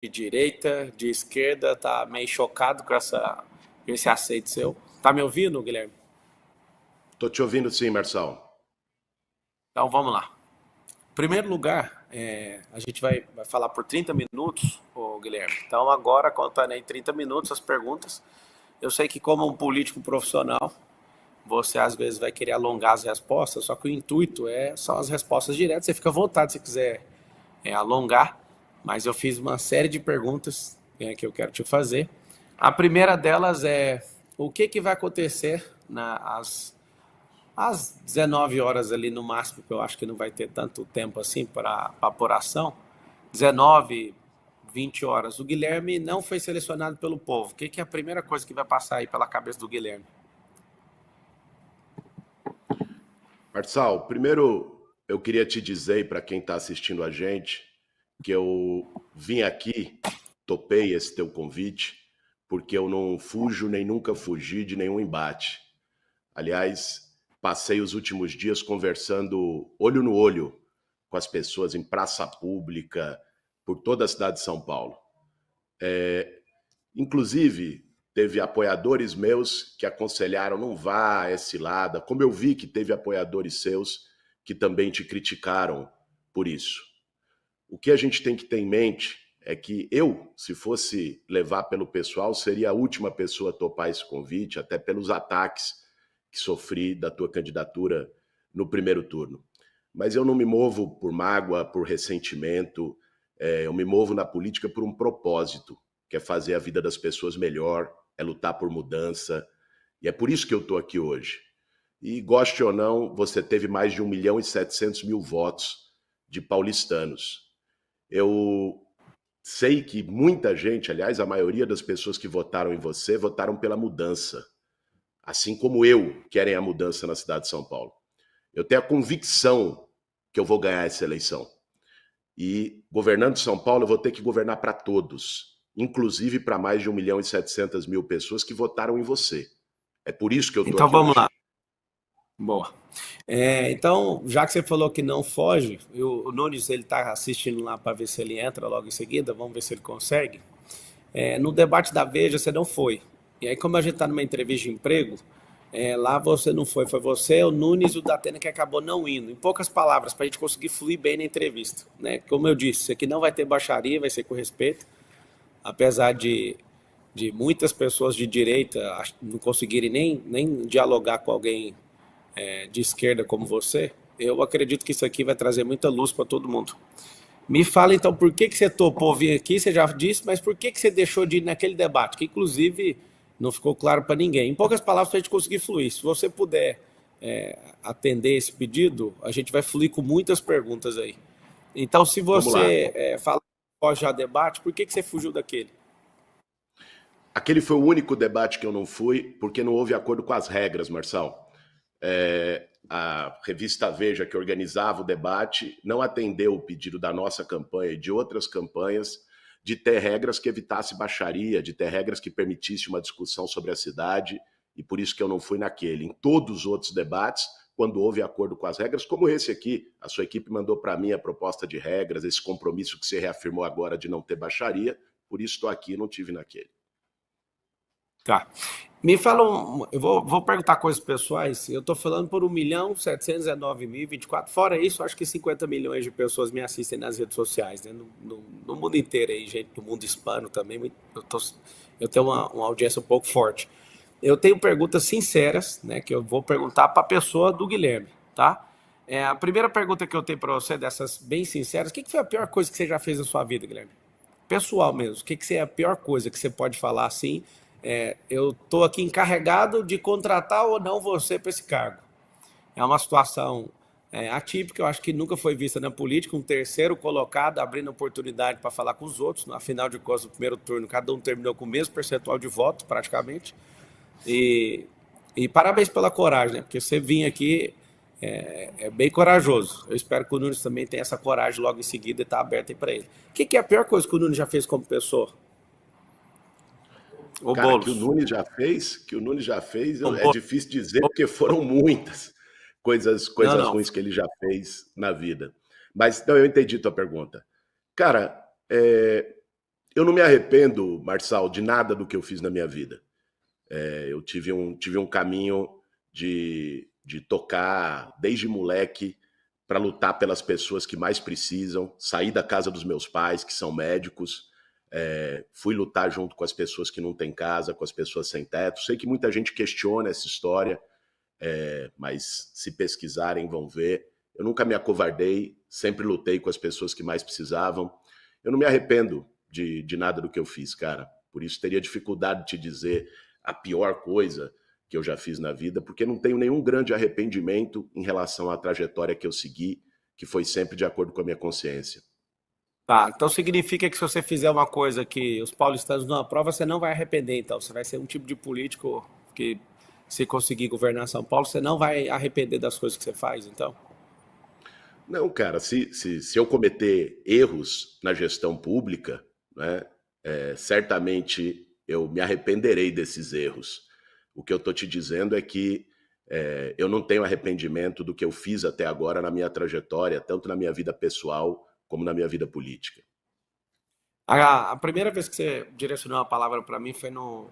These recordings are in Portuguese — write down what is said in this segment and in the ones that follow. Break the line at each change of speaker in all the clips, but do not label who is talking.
de direita, de esquerda, tá meio chocado com esse aceito seu. Tá me ouvindo, Guilherme?
Tô te ouvindo sim, Marçal.
Então vamos lá. Em primeiro lugar, a gente vai falar por 30 minutos, ô Guilherme. Então agora, contando em 30 minutos as perguntas, eu sei que como um político profissional, você às vezes vai querer alongar as respostas, só que o intuito são as respostas diretas. Você fica à vontade se quiser alongar, mas eu fiz uma série de perguntas que eu quero te fazer. A primeira delas é o que vai acontecer às 19 horas ali no máximo, que eu acho que não vai ter tanto tempo assim para apuração. 19, 20 horas. O Guilherme não foi selecionado pelo povo. O que é a primeira coisa que vai passar aí pela cabeça do Guilherme?
Marçal, primeiro eu queria te dizer para quem está assistindo a gente que eu vim aqui, topei esse teu convite, porque eu não fujo nem nunca fugi de nenhum embate. Aliás, passei os últimos dias conversando olho no olho com as pessoas em praça pública, por toda a cidade de São Paulo. Inclusive, teve apoiadores meus que aconselharam não vá a esse lado, como eu vi que teve apoiadores seus que também te criticaram por isso. O que a gente tem que ter em mente é que eu, se fosse levar pelo pessoal, seria a última pessoa a topar esse convite, até pelos ataques que sofri da tua candidatura no primeiro turno. Mas eu não me movo por mágoa, por ressentimento, eu me movo na política por um propósito, que é fazer a vida das pessoas melhor, é lutar por mudança, e é por isso que eu estou aqui hoje. E goste ou não, você teve mais de 1.700.000 votos de paulistanos. Eu sei que muita gente, aliás, a maioria das pessoas que votaram em você, votaram pela mudança. Assim como eu, querem a mudança na cidade de São Paulo. Eu tenho a convicção que eu vou ganhar essa eleição. E governando São Paulo, eu vou ter que governar para todos, inclusive para mais de 1.700.000 pessoas que votaram em você. É por isso que eu estou
Então
aqui
vamos
hoje.
lá. Boa. Então, já que você falou que não foge, o Nunes ele está assistindo lá para ver se ele entra logo em seguida, vamos ver se ele consegue. No debate da Veja você não foi. E aí, como a gente está numa entrevista de emprego, lá você não foi, foi você, o Nunes e o Datena que acabou não indo. Em poucas palavras, para a gente conseguir fluir bem na entrevista. Né? Como eu disse, isso aqui não vai ter baixaria, vai ser com respeito, apesar de muitas pessoas de direita não conseguirem nem dialogar com alguém de esquerda como você, eu acredito que isso aqui vai trazer muita luz para todo mundo. Me fala então por que você topou vir aqui, você já disse, mas por que você deixou de ir naquele debate, que inclusive não ficou claro para ninguém. Em poucas palavras, para a gente conseguir fluir. Se você puder atender esse pedido, a gente vai fluir com muitas perguntas aí. Então, se
Vamos lá.
você fala que foge ao debate, por que você fugiu daquele?
Aquele foi o único debate que eu não fui, porque não houve acordo com as regras, Marçal. A revista Veja, que organizava o debate, não atendeu o pedido da nossa campanha e de outras campanhas de ter regras que evitasse baixaria, de ter regras que permitisse uma discussão sobre a cidade, e por isso que eu não fui naquele. Em todos os outros debates, quando houve acordo com as regras, como esse aqui, a sua equipe mandou para mim a proposta de regras, esse compromisso que você reafirmou agora de não ter baixaria, por isso estou aqui e não tive naquele.
Tá. Me fala, eu vou perguntar coisas pessoais. Eu estou falando por 1.719.024. Fora isso, acho que 50 milhões de pessoas me assistem nas redes sociais, né? No mundo inteiro aí, gente, no mundo hispano também. Eu tenho uma audiência um pouco forte. Eu tenho perguntas sinceras, né? Que eu vou perguntar para a pessoa do Guilherme, tá? A primeira pergunta que eu tenho para você, dessas bem sinceras, o que foi a pior coisa que você já fez na sua vida, Guilherme? Pessoal mesmo, o que é a pior coisa que você pode falar assim? Eu estou aqui encarregado de contratar ou não você para esse cargo. É uma situação atípica, eu acho que nunca foi vista na política, um terceiro colocado abrindo oportunidade para falar com os outros, afinal de contas, no primeiro turno, cada um terminou com o mesmo percentual de voto, praticamente, e, e parabéns pela coragem, né? Porque você vir aqui é bem corajoso. Eu espero que o Nunes também tenha essa coragem logo em seguida e está aberto aí para ele. O que é a pior coisa que o Nunes já fez como pessoa? O
Cara,
Boulos.
que o Nunes já fez,
O
é
Boulos.
difícil dizer, porque foram muitas
Não,
coisas
não.
ruins que ele já fez na vida. Mas, então, eu entendi tua pergunta. Cara, Eu não me arrependo, Marçal, de nada do que eu fiz na minha vida. Eu tive um caminho de tocar desde moleque para lutar pelas pessoas que mais precisam, sair da casa dos meus pais, que são médicos, fui lutar junto com as pessoas que não têm casa, com as pessoas sem teto. Sei que muita gente questiona essa história, mas se pesquisarem vão ver. Eu nunca me acovardei, sempre lutei com as pessoas que mais precisavam. Eu não me arrependo de nada do que eu fiz, cara. Por isso teria dificuldade de te dizer a pior coisa que eu já fiz na vida, porque não tenho nenhum grande arrependimento em relação à trajetória que eu segui, que foi sempre de acordo com a minha consciência.
Tá, então significa que se você fizer uma coisa que os paulistanos não aprovam, você não vai arrepender, então. Você vai ser um tipo de político que, se conseguir governar São Paulo, você não vai arrepender das coisas que você faz, então.
Não, cara, se eu cometer erros na gestão pública, né, certamente eu me arrependerei desses erros. O que eu estou te dizendo é que eu não tenho arrependimento do que eu fiz até agora na minha trajetória, tanto na minha vida pessoal como na minha vida política.
A primeira vez que você direcionou a palavra para mim foi no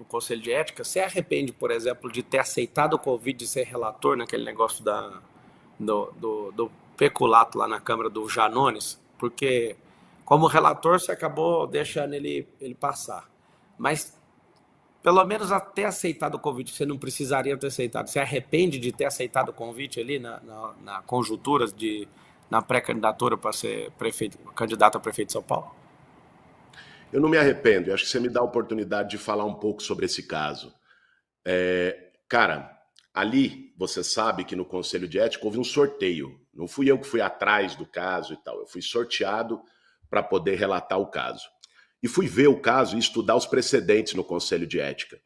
Conselho de Ética. Você arrepende, por exemplo, de ter aceitado o convite de ser relator naquele negócio do peculato lá na Câmara do Janones? Porque, como relator, você acabou deixando ele passar. Mas, pelo menos até aceitado o convite, você não precisaria ter aceitado. Você arrepende de ter aceitado o convite ali na conjuntura, na pré-candidatura para ser prefeito, candidato a prefeito de São Paulo?
Eu não me arrependo, eu acho que você me dá a oportunidade de falar um pouco sobre esse caso. Cara, ali você sabe que no Conselho de Ética houve um sorteio. Não fui eu que fui atrás do caso e tal. Eu fui sorteado para poder relatar o caso. E fui ver o caso e estudar os precedentes no Conselho de Ética.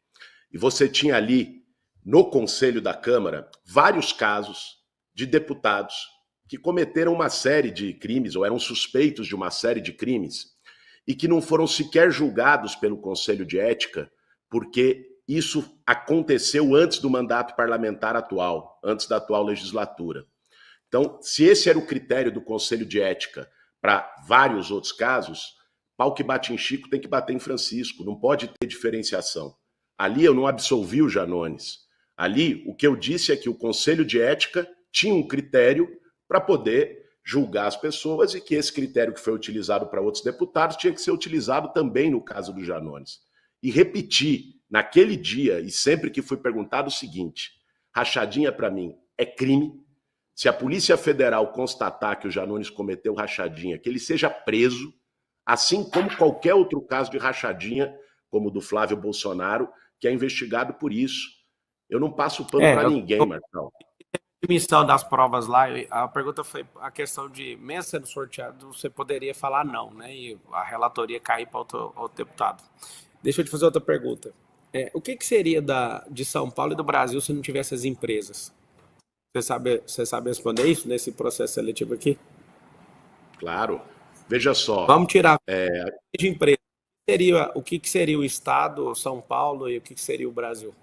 E você tinha ali, no Conselho da Câmara, vários casos de deputados que cometeram uma série de crimes, ou eram suspeitos de uma série de crimes, e que não foram sequer julgados pelo Conselho de Ética, porque isso aconteceu antes do mandato parlamentar atual, antes da atual legislatura. Então, se esse era o critério do Conselho de Ética para vários outros casos, pau que bate em Chico tem que bater em Francisco, não pode ter diferenciação. Ali eu não absolvi o Janones. Ali o que eu disse é que o Conselho de Ética tinha um critério para poder julgar as pessoas e que esse critério que foi utilizado para outros deputados tinha que ser utilizado também no caso do Janones. E repetir naquele dia e sempre que fui perguntado o seguinte: rachadinha para mim é crime. Se a Polícia Federal constatar que o Janones cometeu rachadinha, que ele seja preso, assim como qualquer outro caso de rachadinha, como o do Flávio Bolsonaro, que é investigado por isso. Eu não passo pano para ninguém, Marcão.
Emissão das provas lá, a pergunta foi a questão de, mesmo sendo sorteado, você poderia falar não, né? E a relatoria cair para outro deputado. Deixa eu te fazer outra pergunta. O que seria de São Paulo e do Brasil se não tivesse as empresas? Você sabe responder isso nesse processo seletivo aqui?
Claro. Veja só.
Vamos tirar de empresa. O que seria o Estado, São Paulo, e o que seria o Brasil?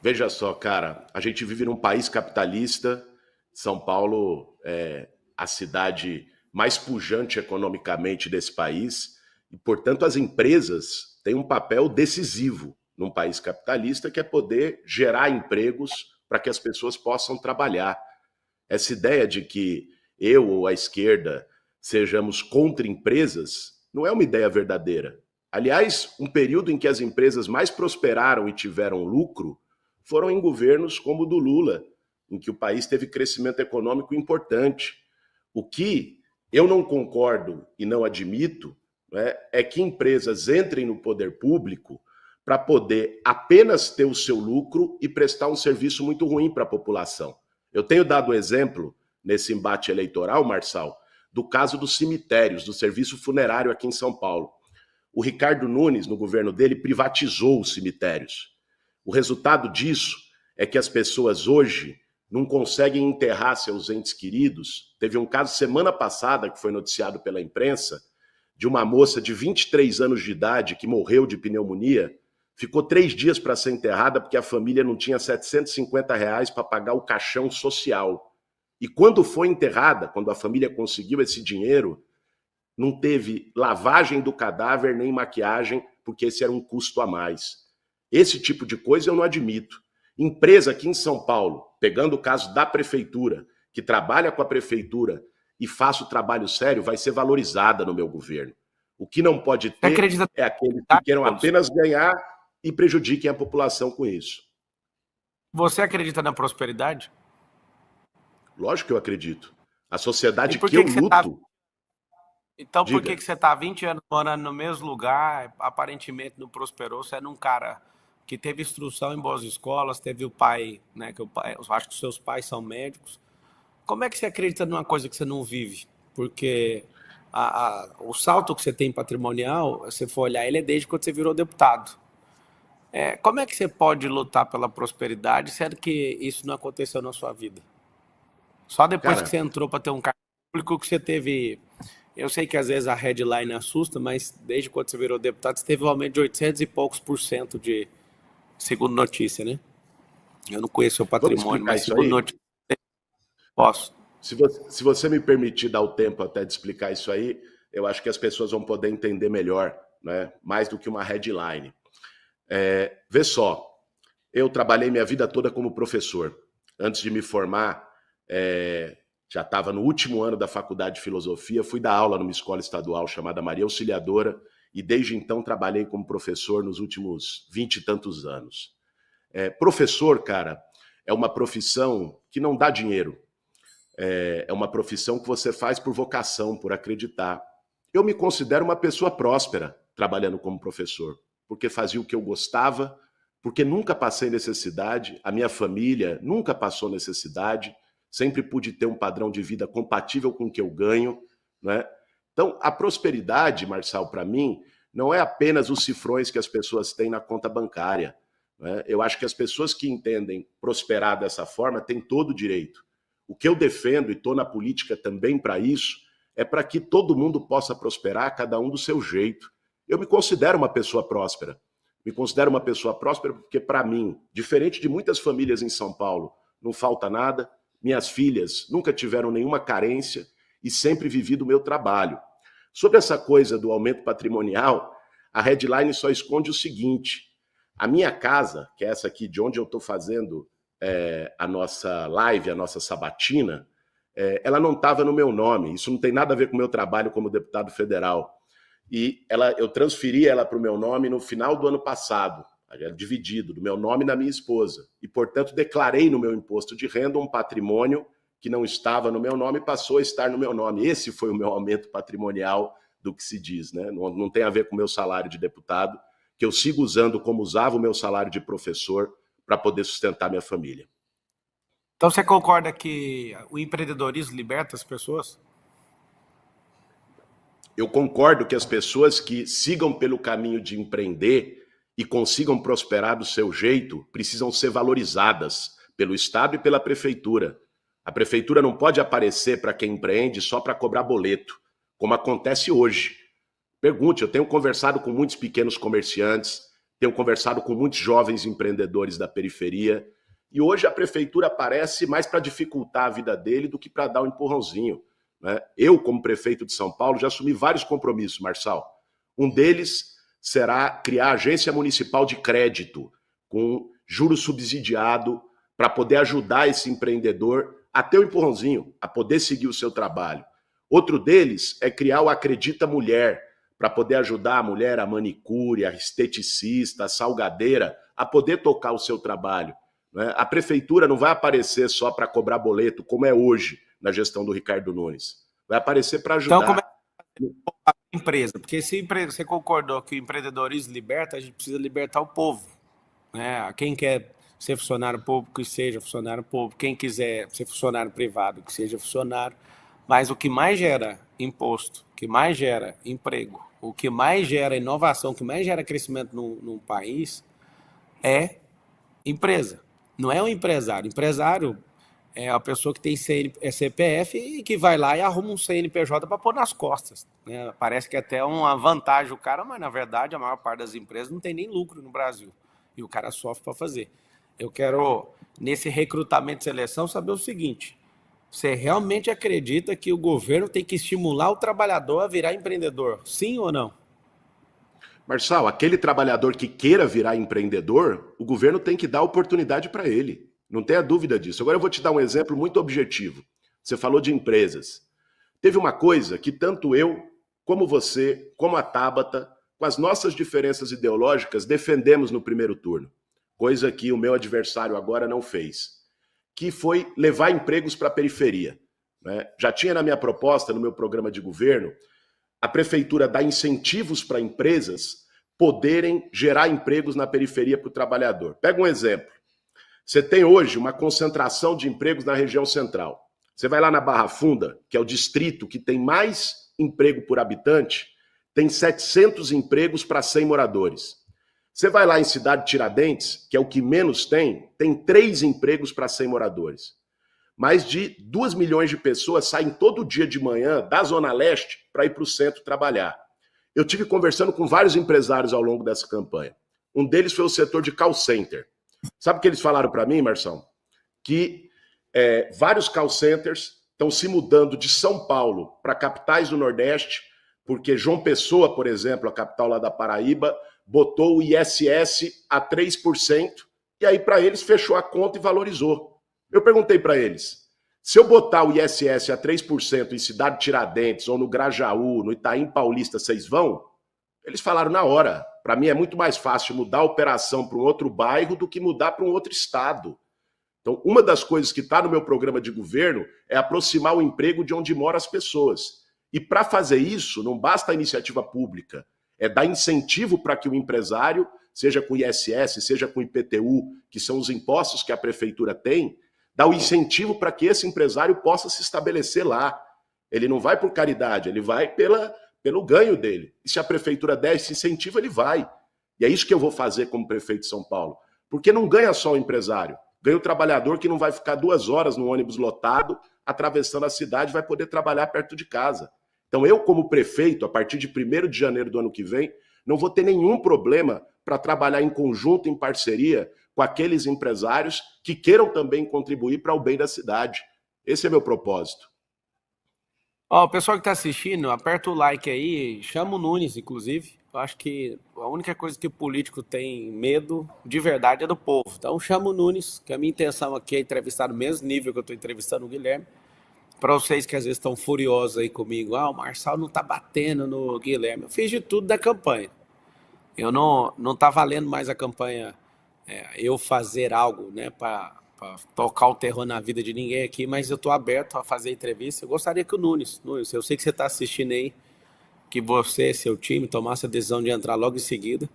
Veja só, cara, a gente vive num país capitalista. São Paulo é a cidade mais pujante economicamente desse país e, portanto, as empresas têm um papel decisivo num país capitalista, que é poder gerar empregos para que as pessoas possam trabalhar. Essa ideia de que eu ou a esquerda sejamos contra empresas não é uma ideia verdadeira. Aliás, um período em que as empresas mais prosperaram e tiveram lucro foram em governos como o do Lula, em que o país teve crescimento econômico importante. O que eu não concordo e não admito, né, é que empresas entrem no poder público para poder apenas ter o seu lucro e prestar um serviço muito ruim para a população. Eu tenho dado exemplo nesse embate eleitoral, Marçal, do caso dos cemitérios, do serviço funerário aqui em São Paulo. O Ricardo Nunes, no governo dele, privatizou os cemitérios. O resultado disso é que as pessoas hoje não conseguem enterrar seus entes queridos. Teve um caso semana passada, que foi noticiado pela imprensa, de uma moça de 23 anos de idade que morreu de pneumonia, ficou 3 dias para ser enterrada porque a família não tinha R$ 750 para pagar o caixão social. E quando foi enterrada, quando a família conseguiu esse dinheiro, não teve lavagem do cadáver nem maquiagem, porque esse era um custo a mais. Esse tipo de coisa eu não admito. Empresa aqui em São Paulo, pegando o caso da prefeitura, que trabalha com a prefeitura e faça o trabalho sério, vai ser valorizada no meu governo. O que não pode
Você
ter
acredita
é aqueles
na
que queiram
prosperidade?
apenas ganhar e prejudiquem a população com isso.
Você acredita na prosperidade?
Lógico que eu acredito. A
E
sociedade
por
que
que
eu
que você está
luto,
Então, por que
diga,
que você está há 20 anos morando no mesmo lugar, aparentemente não prosperou? Você é um cara que teve instrução em boas escolas, teve o pai, né, que o pai, eu acho que os seus pais são médicos. Como é que você acredita numa coisa que você não vive? Porque o salto que você tem patrimonial, se você for olhar, ele é desde quando você virou deputado. Como é que você pode lutar pela prosperidade, sendo que isso não aconteceu na sua vida? Só depois que
cara,
você entrou para ter um cargo público que você teve. Eu sei que às vezes a headline assusta, mas desde quando você virou deputado, você teve um aumento de 800 e poucos por cento de, segundo notícia, né? Eu não conheço o
vamos
patrimônio,
explicar
mas
isso
segundo
aí?
notícia, posso.
Se você me permitir dar o tempo até de explicar isso aí, eu acho que as pessoas vão poder entender melhor, né? Mais do que uma headline. Vê só, eu trabalhei minha vida toda como professor. Antes de me formar, já estava no último ano da faculdade de filosofia, fui dar aula numa escola estadual chamada Maria Auxiliadora, e desde então trabalhei como professor nos últimos 20 e tantos anos. Professor, cara, é uma profissão que não dá dinheiro. É uma profissão que você faz por vocação, por acreditar. Eu me considero uma pessoa próspera trabalhando como professor, porque fazia o que eu gostava, porque nunca passei necessidade, a minha família nunca passou necessidade, sempre pude ter um padrão de vida compatível com o que eu ganho, né? Então, a prosperidade, Marçal, para mim, não é apenas os cifrões que as pessoas têm na conta bancária, né? Eu acho que as pessoas que entendem prosperar dessa forma têm todo o direito. O que eu defendo, e estou na política também para isso, é para que todo mundo possa prosperar, cada um do seu jeito. Eu me considero uma pessoa próspera. Me considero uma pessoa próspera porque, para mim, diferente de muitas famílias em São Paulo, não falta nada. Minhas filhas nunca tiveram nenhuma carência e sempre vivi do meu trabalho. Sobre essa coisa do aumento patrimonial, a headline só esconde o seguinte: a minha casa, que é essa aqui de onde eu estou fazendo a nossa live, a nossa sabatina, ela não estava no meu nome. Isso não tem nada a ver com o meu trabalho como deputado federal. E eu transferi ela para o meu nome no final do ano passado, dividido, do meu nome e da minha esposa. E, portanto, declarei no meu imposto de renda um patrimônio que não estava no meu nome e passou a estar no meu nome. Esse foi o meu aumento patrimonial do que se diz, né? Não tem a ver com o meu salário de deputado, que eu sigo usando como usava o meu salário de professor para poder sustentar minha família.
Então, você concorda que o empreendedorismo liberta as pessoas?
Eu concordo que as pessoas que sigam pelo caminho de empreender e consigam prosperar do seu jeito precisam ser valorizadas pelo Estado e pela prefeitura. A prefeitura não pode aparecer para quem empreende só para cobrar boleto, como acontece hoje. Pergunte, eu tenho conversado com muitos pequenos comerciantes, tenho conversado com muitos jovens empreendedores da periferia, e hoje a prefeitura aparece mais para dificultar a vida dele do que para dar um empurrãozinho, né? Eu, como prefeito de São Paulo, já assumi vários compromissos, Marçal. Um deles será criar a agência municipal de crédito, com juro subsidiado, para poder ajudar esse empreendedor a ter um empurrãozinho, a poder seguir o seu trabalho. Outro deles é criar o Acredita Mulher, para poder ajudar a mulher, a manicure, a esteticista, a salgadeira, a poder tocar o seu trabalho, né? A prefeitura não vai aparecer só para cobrar boleto, como é hoje na gestão do Ricardo Nunes. Vai aparecer para
Então, como é
ajudar.
a empresa? Porque se você concordou que o empreendedorismo liberta, a gente precisa libertar o povo, né? Quem quer ser funcionário público, que seja funcionário público. Quem quiser ser funcionário privado, que seja funcionário. Mas o que mais gera imposto, o que mais gera emprego, o que mais gera inovação, o que mais gera crescimento num país é empresa. Não é um empresário. Empresário é a pessoa que tem CPF e que vai lá e arruma um CNPJ para pôr nas costas, né? Parece que é até uma vantagem o cara, mas na verdade a maior parte das empresas não tem nem lucro no Brasil. E o cara sofre para fazer. Eu quero, nesse recrutamento e seleção, saber o seguinte: Você realmente acredita que o governo tem que estimular o trabalhador a virar empreendedor? Sim ou não?
Marçal, aquele trabalhador que queira virar empreendedor, o governo tem que dar oportunidade para ele. Não tenha dúvida disso. Agora eu vou te dar um exemplo muito objetivo. Você falou de empresas. Teve uma coisa que tanto eu, como você, como a Tabata, com as nossas diferenças ideológicas, defendemos no primeiro turno. Coisa que o meu adversário agora não fez. Que foi levar empregos para a periferia. Né? Já tinha na minha proposta, no meu programa de governo, a prefeitura dar incentivos para empresas poderem gerar empregos na periferia para o trabalhador. Pega um exemplo. Você tem hoje uma concentração de empregos na região central. Você vai lá na Barra Funda, que é o distrito que tem mais emprego por habitante, tem 700 empregos para 100 moradores. Você vai lá em Cidade Tiradentes, que é o que menos tem 3 empregos para 100 moradores. Mais de 2 milhões de pessoas saem todo dia de manhã da Zona Leste para ir para o centro trabalhar. Eu tive conversando com vários empresários ao longo dessa campanha. Um deles foi o setor de call center. Sabe o que eles falaram para mim, Marção? Que vários call centers estão se mudando de São Paulo para capitais do Nordeste, porque João Pessoa, por exemplo, a capital lá da Paraíba, botou o ISS a 3%, e aí para eles fechou a conta e valorizou. Eu perguntei para eles, se eu botar o ISS a 3% em Cidade Tiradentes, ou no Grajaú, no Itaim Paulista, vocês vão? Eles falaram na hora. Para mim é muito mais fácil mudar a operação para um outro bairro do que mudar para um outro estado. Então, uma das coisas que está no meu programa de governo é aproximar o emprego de onde moram as pessoas. E para fazer isso, não basta a iniciativa pública, é dar incentivo para que o empresário, seja com ISS, seja com IPTU, que são os impostos que a prefeitura tem, dá o incentivo para que esse empresário possa se estabelecer lá. Ele não vai por caridade, ele vai pelo ganho dele. E se a prefeitura der esse incentivo, ele vai. E é isso que eu vou fazer como prefeito de São Paulo. Porque não ganha só o empresário, ganha o trabalhador que não vai ficar 2 horas no ônibus lotado, atravessando a cidade, vai poder trabalhar perto de casa. Então eu, como prefeito, a partir de 1º de janeiro do ano que vem, não vou ter nenhum problema para trabalhar em conjunto, em parceria, com aqueles empresários que queiram também contribuir para o bem da cidade. Esse é meu propósito.
Ó, o pessoal que está assistindo, aperta o like aí, chama o Nunes, inclusive. Eu acho que a única coisa que o político tem medo de verdade é do povo. Então chama o Nunes, que a minha intenção aqui é entrevistar no mesmo nível que eu estou entrevistando o Guilherme. Para vocês que às vezes estão furiosos aí comigo, o Marçal não está batendo no Guilherme. Eu fiz de tudo da campanha. Eu não tá valendo mais a campanha, eu fazer algo, né, para tocar o terror na vida de ninguém aqui, mas eu estou aberto a fazer entrevista. Eu gostaria que o Nunes, eu sei que você está assistindo aí, que você e seu time tomasse a decisão de entrar logo em seguida,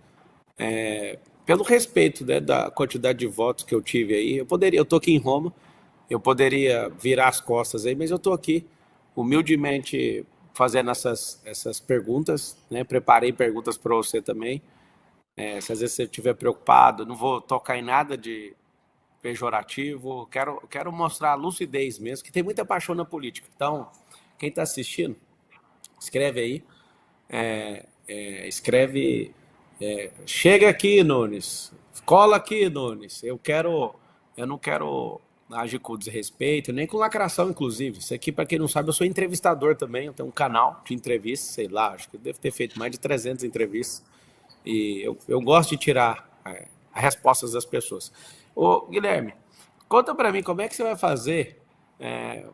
pelo respeito, né, da quantidade de votos que eu tive aí. Eu estou aqui em Roma, eu poderia virar as costas aí, mas eu estou aqui humildemente fazendo essas perguntas, né? Preparei perguntas para você também. Se às vezes você estiver preocupado, não vou tocar em nada de pejorativo, quero mostrar a lucidez mesmo, que tem muita paixão na política. Então, quem está assistindo, escreve aí, escreve, chega aqui, Nunes, cola aqui, Nunes, eu não quero agir com desrespeito, nem com lacração, inclusive. Isso aqui, para quem não sabe, eu sou entrevistador também, eu tenho um canal de entrevistas, sei lá, acho que eu devo ter feito mais de 300 entrevistas, e eu gosto de tirar as respostas das pessoas. Ô, Guilherme, conta para mim como é que você vai fazer,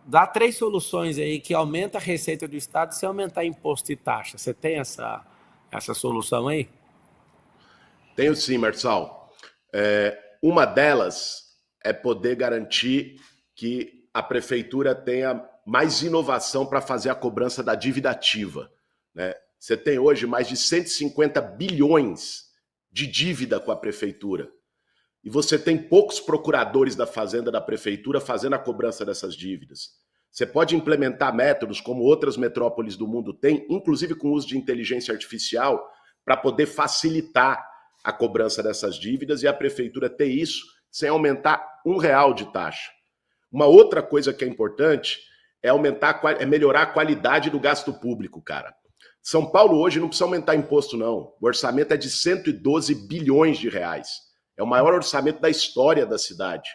dá 3 soluções aí que aumenta a receita do Estado sem aumentar imposto e taxa. Você tem essa solução aí?
Tenho sim, Marçal. Uma delas é poder garantir que a prefeitura tenha mais inovação para fazer a cobrança da dívida ativa, né? Você tem hoje mais de 150 bilhões de dívida com a prefeitura. E você tem poucos procuradores da Fazenda da prefeitura fazendo a cobrança dessas dívidas. Você pode implementar métodos como outras metrópoles do mundo têm, inclusive com o uso de inteligência artificial, para poder facilitar a cobrança dessas dívidas e a prefeitura ter isso sem aumentar R$1 de taxa. Uma outra coisa que é importante é melhorar a qualidade do gasto público, cara. São Paulo hoje não precisa aumentar imposto, não. O orçamento é de 112 bilhões de reais. É o maior orçamento da história da cidade.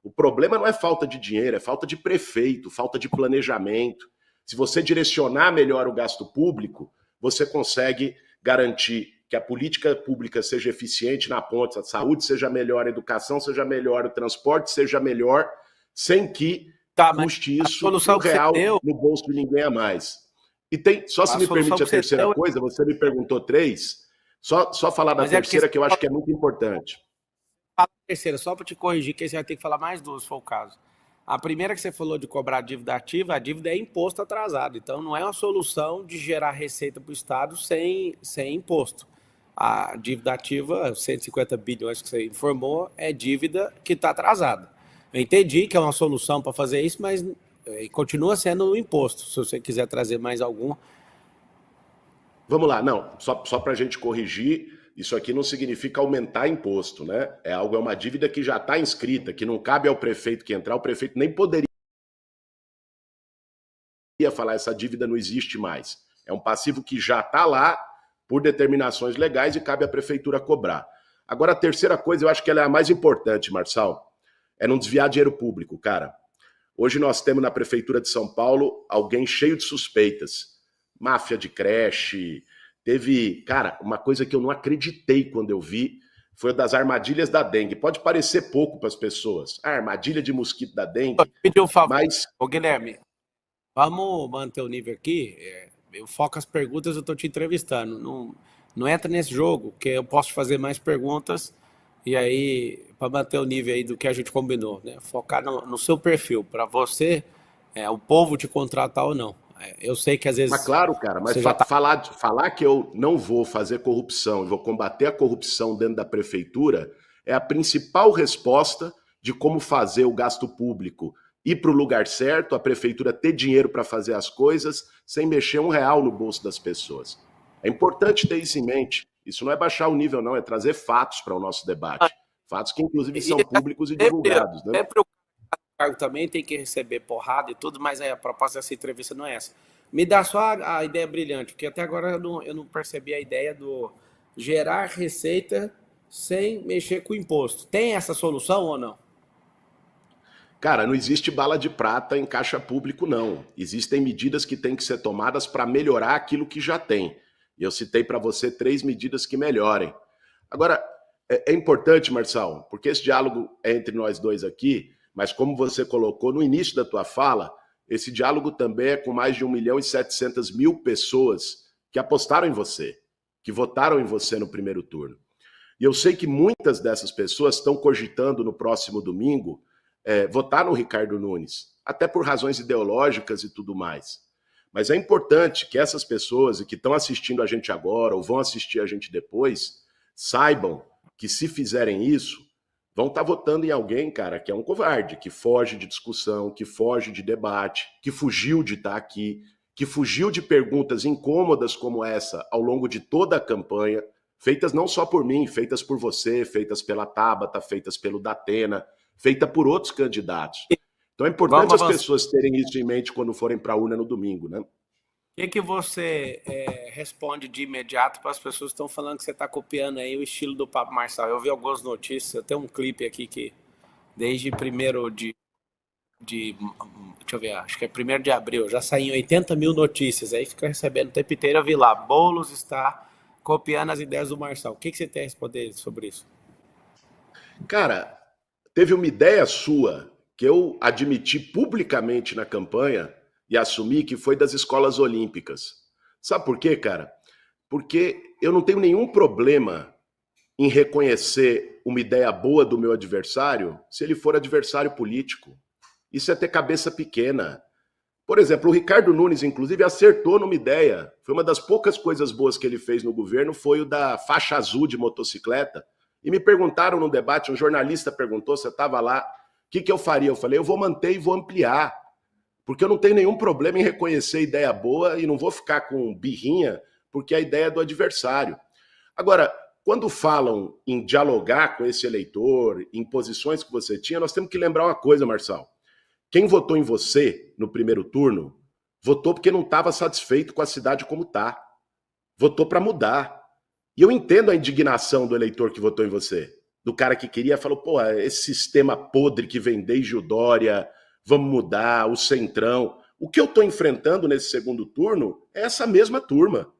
O problema não é falta de dinheiro, é falta de prefeito, falta de planejamento. Se você direcionar melhor o gasto público, você consegue garantir que a política pública seja eficiente na ponta, a saúde seja melhor, a educação seja melhor, o transporte seja melhor, sem que custe isso um real no bolso de ninguém a mais. E tem, só se me permite a terceira coisa, você me perguntou 3, só falar da terceira que eu acho que é muito importante.
A terceira, só para te corrigir, que você vai ter que falar mais 2, se for o caso. A primeira que você falou de cobrar dívida ativa, a dívida é imposto atrasado. Então, não é uma solução de gerar receita para o Estado sem imposto. A dívida ativa, 150 bilhões que você informou, é dívida que está atrasada. Eu entendi que é uma solução para fazer isso, mas continua sendo um imposto. Se você quiser trazer mais algum.
Vamos lá, não, só para a gente corrigir, isso aqui não significa aumentar imposto, né? É uma dívida que já está inscrita, que não cabe ao prefeito que entrar, o prefeito nem poderia falar essa dívida não existe mais. É um passivo que já está lá por determinações legais e cabe à prefeitura cobrar. Agora, a terceira coisa, eu acho que ela é a mais importante, Marçal, é não desviar dinheiro público, cara. Hoje nós temos na prefeitura de São Paulo alguém cheio de suspeitas. Máfia de creche. Teve, cara, uma coisa que eu não acreditei quando eu vi foi o das armadilhas da dengue. Pode parecer pouco para as pessoas. A armadilha de mosquito da dengue.
Pediu um favor, mas... Ô, Guilherme, vamos manter o nível aqui. Eu foco as perguntas, eu estou te entrevistando. Não entra nesse jogo, que eu posso fazer mais perguntas e aí, para manter o nível aí do que a gente combinou, né? Focar no seu perfil, para você, o povo te contratar ou não. Eu sei que às vezes...
Mas claro, cara, mas falar que eu não vou fazer corrupção e vou combater a corrupção dentro da prefeitura é a principal resposta de como fazer o gasto público ir para o lugar certo, a prefeitura ter dinheiro para fazer as coisas sem mexer um real no bolso das pessoas. É importante ter isso em mente. Isso não é baixar o nível, não, é trazer fatos para o nosso debate. Fatos que, inclusive, são públicos e divulgados. Né?
Sempre o cargo também tem que receber porrada e tudo, mas a proposta dessa entrevista não é essa. Me dá só a ideia brilhante, porque até agora eu não percebi a ideia do gerar receita sem mexer com o imposto. Tem essa solução ou não?
Cara, não existe bala de prata em caixa público, não. Existem medidas que têm que ser tomadas para melhorar aquilo que já tem. E eu citei para você 3 medidas que melhorem. Agora, é importante, Marçal, porque esse diálogo é entre nós dois aqui, mas como você colocou no início da tua fala, esse diálogo também é com mais de 1.700.000 pessoas que apostaram em você, que votaram em você no primeiro turno. E eu sei que muitas dessas pessoas estão cogitando no próximo domingo votar no Ricardo Nunes, até por razões ideológicas e tudo mais. Mas é importante que essas pessoas que estão assistindo a gente agora ou vão assistir a gente depois, saibam que se fizerem isso, vão estar votando em alguém, cara, que é um covarde, que foge de discussão, que foge de debate, que fugiu de estar aqui, que fugiu de perguntas incômodas como essa ao longo de toda a campanha, feitas não só por mim, feitas por você, feitas pela Tabata, feitas pelo Datena, feita por outros candidatos. Então é importante as pessoas terem isso em mente quando forem para a urna no domingo, né?
O que você responde de imediato para as pessoas que estão falando que você está copiando aí o estilo do Pablo Marçal? Eu vi algumas notícias, eu tenho um clipe aqui que desde 1º de deixa eu ver, acho que é 1º de abril, já saíram 80.000 notícias, aí fica recebendo o tempo inteiro, eu vi lá, Boulos está copiando as ideias do Marçal. O que você tem a responder sobre isso?
Cara, teve uma ideia sua que eu admiti publicamente na campanha e assumi que foi das escolas olímpicas. Sabe por quê, cara? Porque eu não tenho nenhum problema em reconhecer uma ideia boa do meu adversário se ele for adversário político. Isso é ter cabeça pequena. Por exemplo, o Ricardo Nunes, inclusive, acertou numa ideia. Foi uma das poucas coisas boas que ele fez no governo, foi o da faixa azul de motocicleta. E me perguntaram no debate, um jornalista perguntou, você estava lá, o que eu faria? Eu falei, eu vou manter e vou ampliar. Porque eu não tenho nenhum problema em reconhecer ideia boa e não vou ficar com birrinha, porque a ideia é do adversário. Agora, quando falam em dialogar com esse eleitor, em posições que você tinha, nós temos que lembrar uma coisa, Marçal. Quem votou em você no primeiro turno, votou porque não estava satisfeito com a cidade como está. Votou para mudar. E eu entendo a indignação do eleitor que votou em você. do cara que queria, falou, pô, esse sistema podre que vem desde o Dória, vamos mudar, o Centrão. O que eu estou enfrentando nesse segundo turno é essa mesma turma.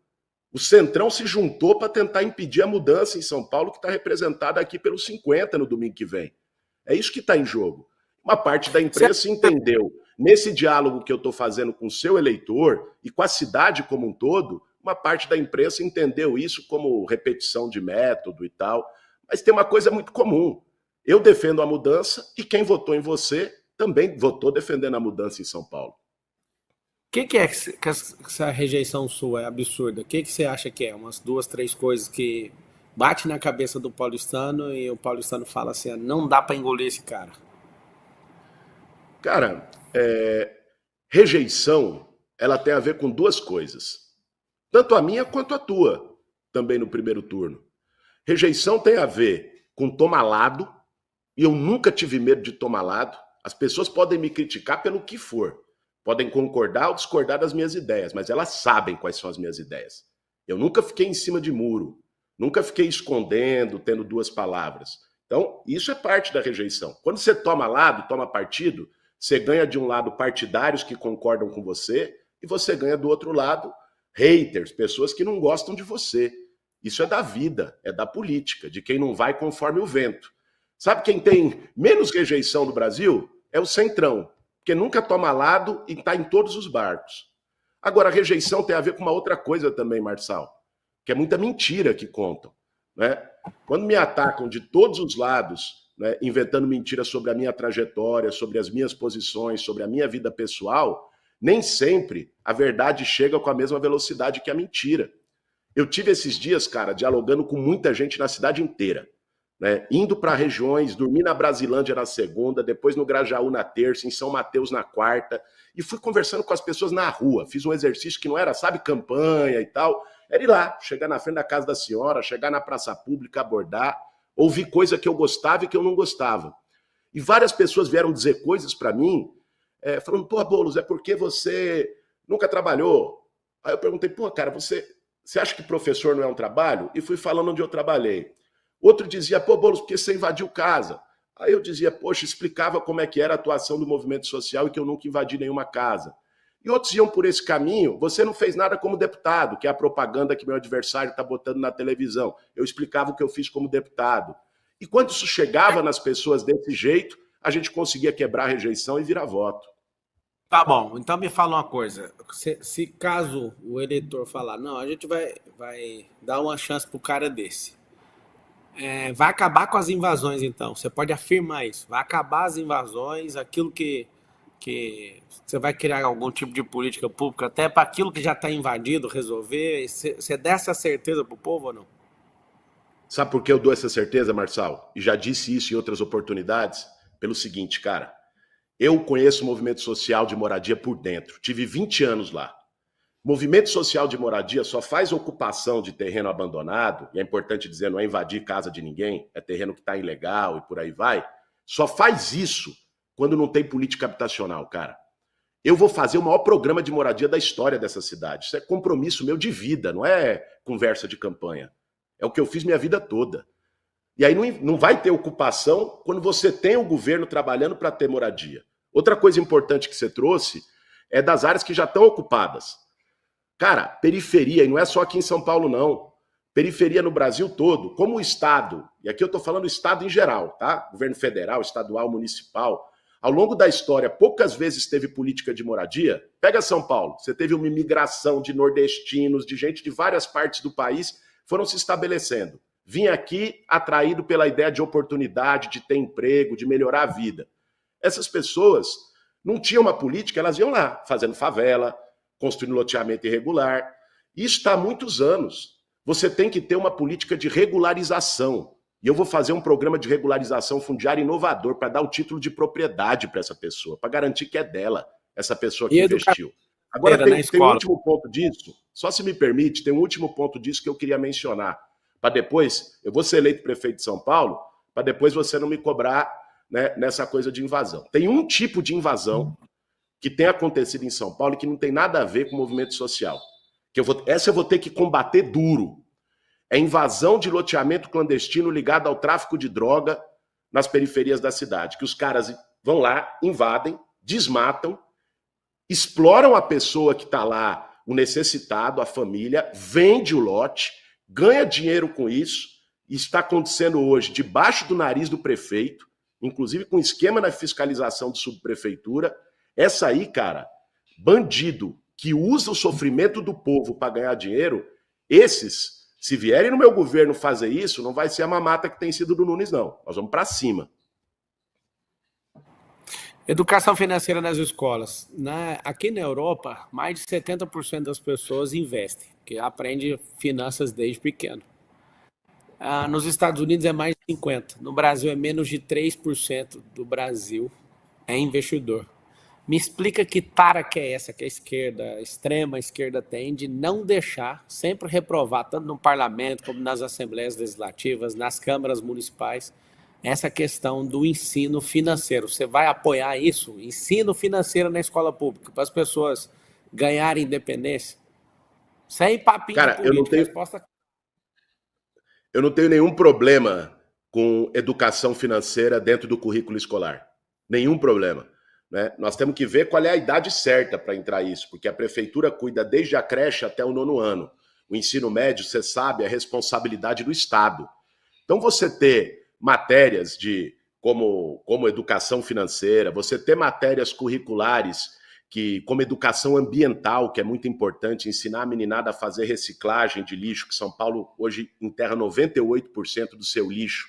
O Centrão se juntou para tentar impedir a mudança em São Paulo, que está representada aqui pelos 50 no domingo que vem. É isso que está em jogo. Uma parte da imprensa entendeu, nesse diálogo que eu estou fazendo com o seu eleitor e com a cidade como um todo, uma parte da imprensa entendeu isso como repetição de método e tal. Mas tem uma coisa muito comum. Eu defendo a mudança e quem votou em você também votou defendendo a mudança em São Paulo.
O que é que essa rejeição sua é absurda? O que você acha que é? Umas duas, três coisas que bate na cabeça do paulistano e o paulistano fala assim, não dá para engolir esse cara.
Cara, rejeição, ela tem a ver com duas coisas. Tanto a minha quanto a tua, também no primeiro turno. Rejeição tem a ver com tomar lado, e eu nunca tive medo de tomar lado. As pessoas podem me criticar pelo que for. Podem concordar ou discordar das minhas ideias, mas elas sabem quais são as minhas ideias. Eu nunca fiquei em cima de muro, nunca fiquei escondendo, tendo duas palavras. Então, isso é parte da rejeição. Quando você toma lado, toma partido, você ganha de um lado partidários que concordam com você e você ganha do outro lado haters, pessoas que não gostam de você. Isso é da vida, é da política, de quem não vai conforme o vento. Sabe quem tem menos rejeição no Brasil? É o Centrão, porque nunca toma lado e está em todos os barcos. Agora, a rejeição tem a ver com uma outra coisa também, Marçal, que é muita mentira que contam, né? Quando me atacam de todos os lados, né, inventando mentiras sobre a minha trajetória, sobre as minhas posições, sobre a minha vida pessoal, nem sempre a verdade chega com a mesma velocidade que a mentira. Eu tive esses dias, cara, dialogando com muita gente na cidade inteira, né? Indo para regiões, dormi na Brasilândia na segunda, depois no Grajaú na terça, em São Mateus na quarta, e fui conversando com as pessoas na rua. Fiz um exercício que não era, sabe, campanha e tal. Era ir lá, chegar na frente da casa da senhora, chegar na praça pública, abordar, ouvir coisa que eu gostava e que eu não gostava. E várias pessoas vieram dizer coisas para mim, falando, pô, Boulos, é porque você nunca trabalhou. Aí eu perguntei, pô, cara, você acha que professor não é um trabalho? E fui falando onde eu trabalhei. Outro dizia, pô, Boulos, porque você invadiu casa. Aí eu dizia, poxa, explicava como é que era a atuação do movimento social e que eu nunca invadi nenhuma casa. E outros iam por esse caminho, você não fez nada como deputado, que é a propaganda que meu adversário está botando na televisão. Eu explicava o que eu fiz como deputado. E quando isso chegava nas pessoas desse jeito, a gente conseguia quebrar a rejeição e virar voto.
Tá bom, então me fala uma coisa. Se caso o eleitor falar, não, a gente vai dar uma chance pro cara desse. Vai acabar com as invasões, então. Você pode afirmar isso. Vai acabar as invasões, aquilo que você vai criar algum tipo de política pública, até para aquilo que já está invadido, resolver. Você dá essa certeza pro povo ou não?
Sabe por que eu dou essa certeza, Marçal? E já disse isso em outras oportunidades? Pelo seguinte, cara. Eu conheço o movimento social de moradia por dentro. Tive 20 anos lá. Movimento social de moradia só faz ocupação de terreno abandonado, e é importante dizer, não é invadir casa de ninguém, é terreno que está ilegal e por aí vai. Só faz isso quando não tem política habitacional, cara. Eu vou fazer o maior programa de moradia da história dessa cidade. Isso é compromisso meu de vida, não é conversa de campanha. É o que eu fiz minha vida toda. E aí não vai ter ocupação quando você tem o governo trabalhando para ter moradia. Outra coisa importante que você trouxe é das áreas que já estão ocupadas. Cara, periferia, e não é só aqui em São Paulo, não. Periferia no Brasil todo, como o Estado, e aqui eu estou falando Estado em geral, tá? Governo federal, estadual, municipal. Ao longo da história, poucas vezes teve política de moradia. Pega São Paulo, você teve uma imigração de nordestinos, de gente de várias partes do país, foram se estabelecendo. Vinha aqui atraído pela ideia de oportunidade, de ter emprego, de melhorar a vida. Essas pessoas não tinham uma política, elas iam lá, fazendo favela, construindo loteamento irregular. Isso está há muitos anos. Você tem que ter uma política de regularização. E eu vou fazer um programa de regularização fundiária inovador para dar o título de propriedade para essa pessoa, para garantir que é dela, essa pessoa que investiu. Agora tem um último ponto disso, só se me permite, tem um último ponto disso que eu queria mencionar. Para depois, eu vou ser eleito prefeito de São Paulo, para depois você não me cobrar, né, nessa coisa de invasão. Tem um tipo de invasão que tem acontecido em São Paulo e que não tem nada a ver com o movimento social. Essa eu vou ter que combater duro. É invasão de loteamento clandestino ligado ao tráfico de droga nas periferias da cidade, que os caras vão lá, invadem, desmatam, exploram a pessoa que está lá, o necessitado, a família, vende o lote, ganha dinheiro com isso. Isso está acontecendo hoje debaixo do nariz do prefeito, inclusive com esquema na fiscalização de subprefeitura. Essa aí, cara, bandido que usa o sofrimento do povo para ganhar dinheiro, esses, se vierem no meu governo fazer isso, não vai ser a mamata que tem sido do Nunes, não. Nós vamos para cima.
Educação financeira nas escolas. Aqui na Europa, mais de 70% das pessoas investem, que aprende finanças desde pequeno. Nos Estados Unidos é mais de 50%. No Brasil é menos de 3% do Brasil é investidor. Me explica que tara que é essa que a esquerda, a extrema esquerda tem de não deixar, sempre reprovar, tanto no parlamento como nas assembleias legislativas, nas câmaras municipais, essa questão do ensino financeiro. Você vai apoiar isso? Ensino financeiro na escola pública, para as pessoas ganharem independência? Sem papinho
Cara,
político. Resposta...
Eu não tenho nenhum problema com educação financeira dentro do currículo escolar. Nenhum problema. Né? Nós temos que ver qual é a idade certa para entrar isso, porque a prefeitura cuida desde a creche até o 9º ano. O ensino médio, você sabe, é responsabilidade do Estado. Então, você ter matérias como educação financeira, você ter matérias curriculares como educação ambiental, que é muito importante, ensinar a meninada a fazer reciclagem de lixo, que São Paulo hoje enterra 98% do seu lixo,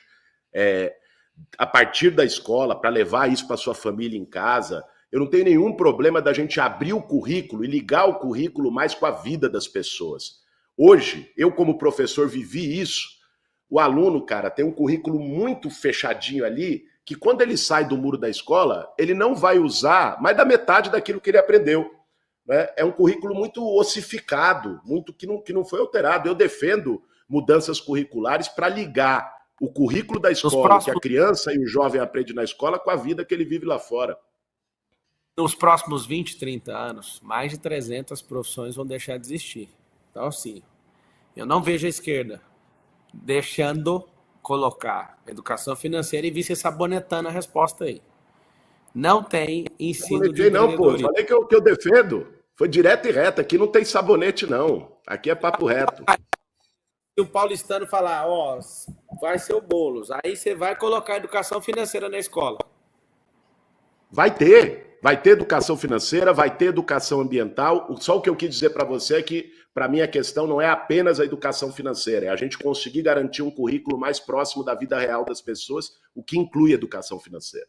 a partir da escola, para levar isso para sua família em casa. Eu não tenho nenhum problema da gente abrir o currículo e ligar o currículo mais com a vida das pessoas. Hoje, eu como professor vivi isso. O aluno, cara, tem um currículo muito fechadinho ali, que quando ele sai do muro da escola, ele não vai usar mais da metade daquilo que ele aprendeu. Né? É um currículo muito ossificado, muito que não foi alterado. Eu defendo mudanças curriculares para ligar o currículo da escola, que a criança e o jovem aprende na escola, com a vida que ele vive lá fora.
Nos próximos 20, 30 anos, mais de 300 profissões vão deixar de existir. Então, assim, eu não vejo a esquerda deixando colocar educação financeira e vice sabonetando a resposta aí. Não tem ensino de
não, pô. Falei que eu defendo. Foi direto e reto. Aqui não tem sabonete, não. Aqui é papo reto.
Se o paulistano falar, vai ser o Boulos, aí você vai colocar educação financeira na escola.
Vai ter educação financeira, vai ter educação ambiental. Só o que eu quis dizer para você é que, para mim, a questão não é apenas a educação financeira, é a gente conseguir garantir um currículo mais próximo da vida real das pessoas, o que inclui educação financeira.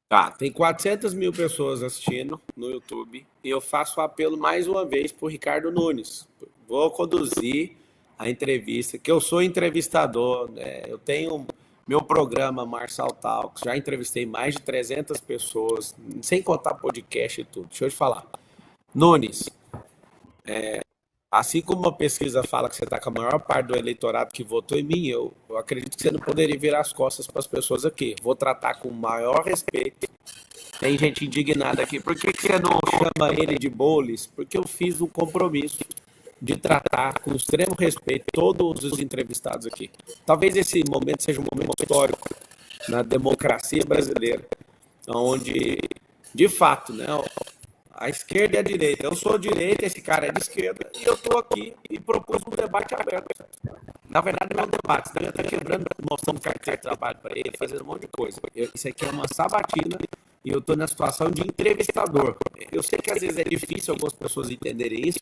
Tá, tem 400 mil pessoas assistindo no YouTube e eu faço o apelo mais uma vez para o Ricardo Nunes. Vou conduzir a entrevista, que eu sou entrevistador, né? Eu tenho meu programa Marçal Talks, já entrevistei mais de 300 pessoas, sem contar podcast e tudo. Deixa eu te falar. Nunes, assim como a pesquisa fala que você está com a maior parte do eleitorado que votou em mim, eu acredito que você não poderia virar as costas para as pessoas aqui. Vou tratar com o maior respeito. Tem gente indignada aqui. Por que você não chama ele de Boulos? Porque eu fiz um compromisso de tratar com extremo respeito todos os entrevistados aqui. Talvez esse momento seja um momento histórico na democracia brasileira, onde, de fato, né, a esquerda e a direita. Eu sou direita, esse cara é de esquerda, e eu estou aqui e propus um debate aberto. Na verdade, não é um debate, você está quebrando, mostrando carteira de trabalho para ele, fazendo um monte de coisa. Isso aqui é uma sabatina e eu estou na situação de entrevistador. Eu sei que às vezes é difícil algumas pessoas entenderem isso,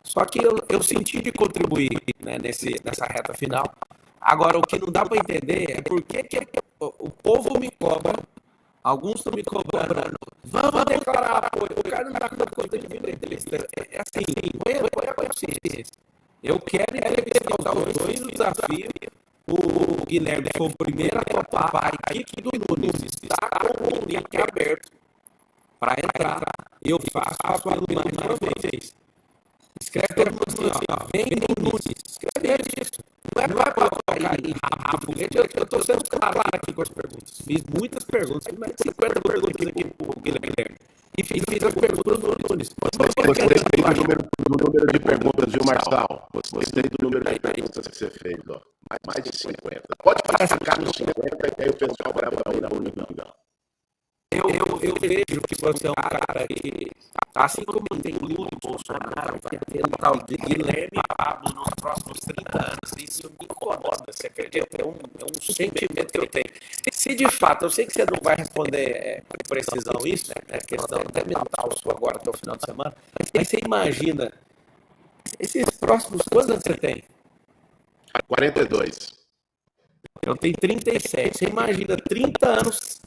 só que eu senti de contribuir, né, nessa reta final. Agora, o que não dá para entender é por que o povo me cobra, alguns estão me cobrando, vamos declarar apoio. O cara não dá conta de vida entrevista. É assim, põe a consciência. Eu quero entrevistar os dois no desafio. O Guilherme foi o primeiro a topar, a equipe do Nunes está com o link aberto para entrar. Eu faço a mais uma vez. Escreve todo mundo assim, vem no Nunes, escreve isso. Não é para colocar aí rápido, foguete. Eu estou sendo claro aqui com as perguntas. Fiz muitas perguntas, mais de 50 perguntas aqui para o Guilherme. E fiz as perguntas no Nunes.
Gostei do número de perguntas, viu, Marçal? Gostei do número de perguntas. que você fez, ó. Mais de 50. Pode ficar nos 50 que aí o pessoal grava aí na Unidade.
Eu vejo que você é um cara que, assim como tem Lula e Bolsonaro, vai ter um tal de Guilherme Pablo nos próximos 30 anos. Isso me incomoda, você acredita? É um sentimento que eu tenho. Se de fato, eu sei que você não vai responder com precisão isso, né? É questão até mental sua agora até o final de semana, mas você imagina, esses próximos, quantos anos você tem?
42.
Eu tenho 37. Você imagina 30 anos